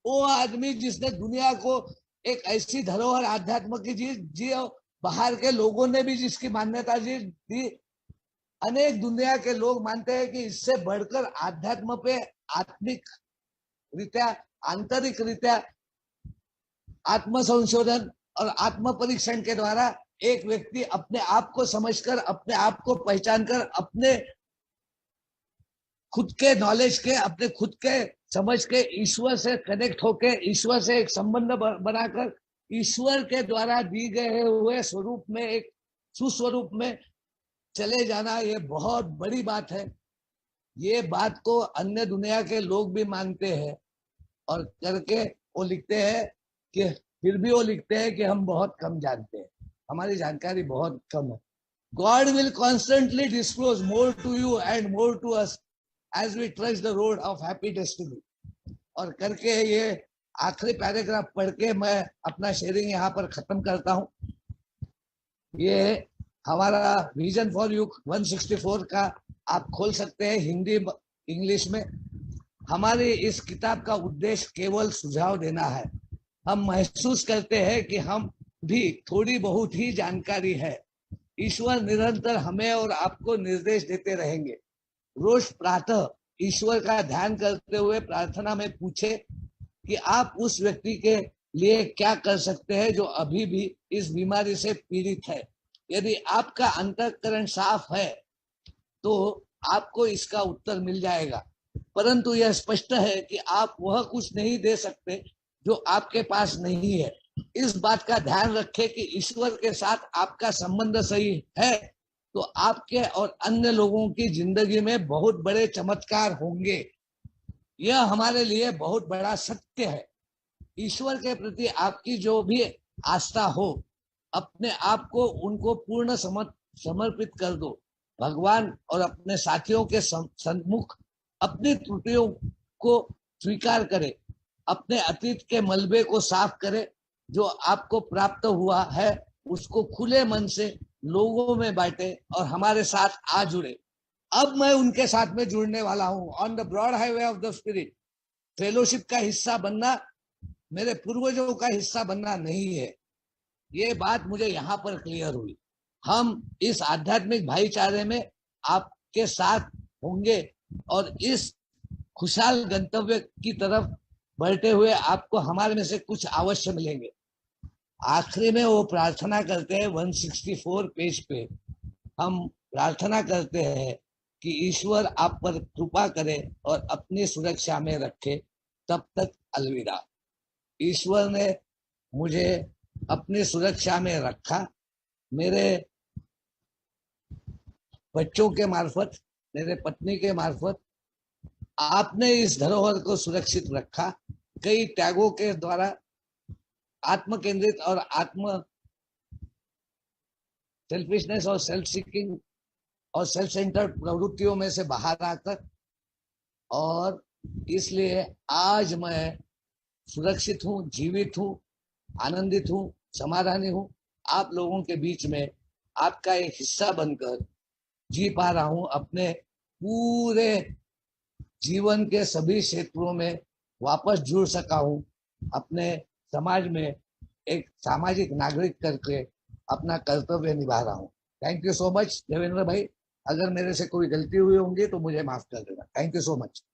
वो आदमी जिसने दुनिया को एक ऐसी धरोहर आध्यात्म की जी बाहर के लोगों ने भी जिसकी मान्यता दी, अनेक दुनिया के लोग मानते हैं कि इससे बढ़कर आध्यात्म पे आत्मिक रीत्या, आंतरिक रीत्या आत्म संशोधन और आत्म परीक्षण के द्वारा एक व्यक्ति अपने आप को समझकर, अपने आप को पहचान कर, अपने खुद के नॉलेज के, अपने खुद के समझ के ईश्वर से कनेक्ट होके, ईश्वर से एक संबंध बनाकर, ईश्वर के द्वारा दी गए हुए स्वरूप में, एक सुस्वरूप में चले जाना, ये बहुत बड़ी बात है। ये बात को अन्य दुनिया के लोग भी मानते हैं और करके वो लिखते हैं कि फिर भी वो लिखते हैं कि हम बहुत कम जानते हैं, हमारी जानकारी बहुत कम है। God will constantly disclose more to you and more to us as we trudge the road of happy destiny। और करके ये आखिरी पैराग्राफ पढ़ के मैं अपना शेयरिंग यहाँ पर खत्म करता हूँ। ये हमारा विजन फॉर यू 164 का आप खोल सकते हैं हिंदी इंग्लिश में। हमारी इस किताब का उद्देश्य केवल सुझाव देना है। हम महसूस करते हैं कि हम भी थोड़ी बहुत ही जानकारी है। ईश्वर निरंतर हमें और आपको निर्देश देते रहेंगे। रोज प्रातः ईश्वर का ध्यान करते हुए प्रार्थना में पूछे कि आप उस व्यक्ति के लिए क्या कर सकते हैं जो अभी भी इस बीमारी से पीड़ित है। यदि आपका अंतःकरण साफ है तो आपको इसका उत्तर मिल जाएगा, परंतु यह स्पष्ट है कि आप वह कुछ नहीं दे सकते जो आपके पास नहीं है। इस बात का ध्यान रखें कि ईश्वर के साथ आपका संबंध सही है तो आपके और अन्य लोगों की जिंदगी में बहुत बड़े चमत्कार होंगे। यह हमारे लिए बहुत बड़ा सत्य है। ईश्वर के प्रति आपकी जो भी आस्था हो, अपने आप को उनको पूर्ण समर्पित कर दो। भगवान और अपने साथियों के सम्मुख अपनी त्रुटियों को स्वीकार करे, अपने अतीत के मलबे को साफ करे, जो आपको प्राप्त हुआ है उसको खुले मन से लोगों में बांटे और हमारे साथ आ जुड़े। अब मैं उनके साथ में जुड़ने वाला हूं। On the broad highway of the spirit, fellowship का हिस्सा बनना मेरे पूर्वजों का हिस्सा बनना नहीं है। ये बात मुझे यहाँ पर क्लियर हुई। हम इस आध्यात्मिक भाईचारे में आपके साथ होंगे और इस खुशहाल गंतव्य की तरफ बढ़ते हुए आपको हमारे में से कुछ अवश्य मिलेंगे। आखिरी में वो प्रार्थना करते हैं 164 पेज पे, हम प्रार्थना करते हैं कि ईश्वर आप पर कृपा करे और अपनी सुरक्षा में रखे। तब तक अलविदा। ईश्वर ने मुझे अपनी सुरक्षा में रखा, मेरे बच्चों के मार्फत, मेरे पत्नी के मार्फत आपने इस धरोहर को सुरक्षित रखा। कई त्यागों के द्वारा आत्म केंद्रित और आत्म सेल्फिशनेस और सेल्फ सीकिंग और सेल्फ सेंटर्ड प्रवृत्तियों में से बाहर आकर, और इसलिए आज मैं सुरक्षित हूँ, जीवित हूँ, आनंदित हूँ, समाधानी हूँ। आप लोगों के बीच में आपका एक हिस्सा बनकर जी पा रहा हूँ। अपने पूरे जीवन के सभी क्षेत्रों में वापस जुड़ सका हूँ। अपने समाज में एक सामाजिक नागरिक करके अपना कर्तव्य निभा रहा हूँ। Thank you so much Devendra भाई। अगर मेरे से कोई गलती हुई होंगी तो मुझे माफ कर देना। Thank you so much.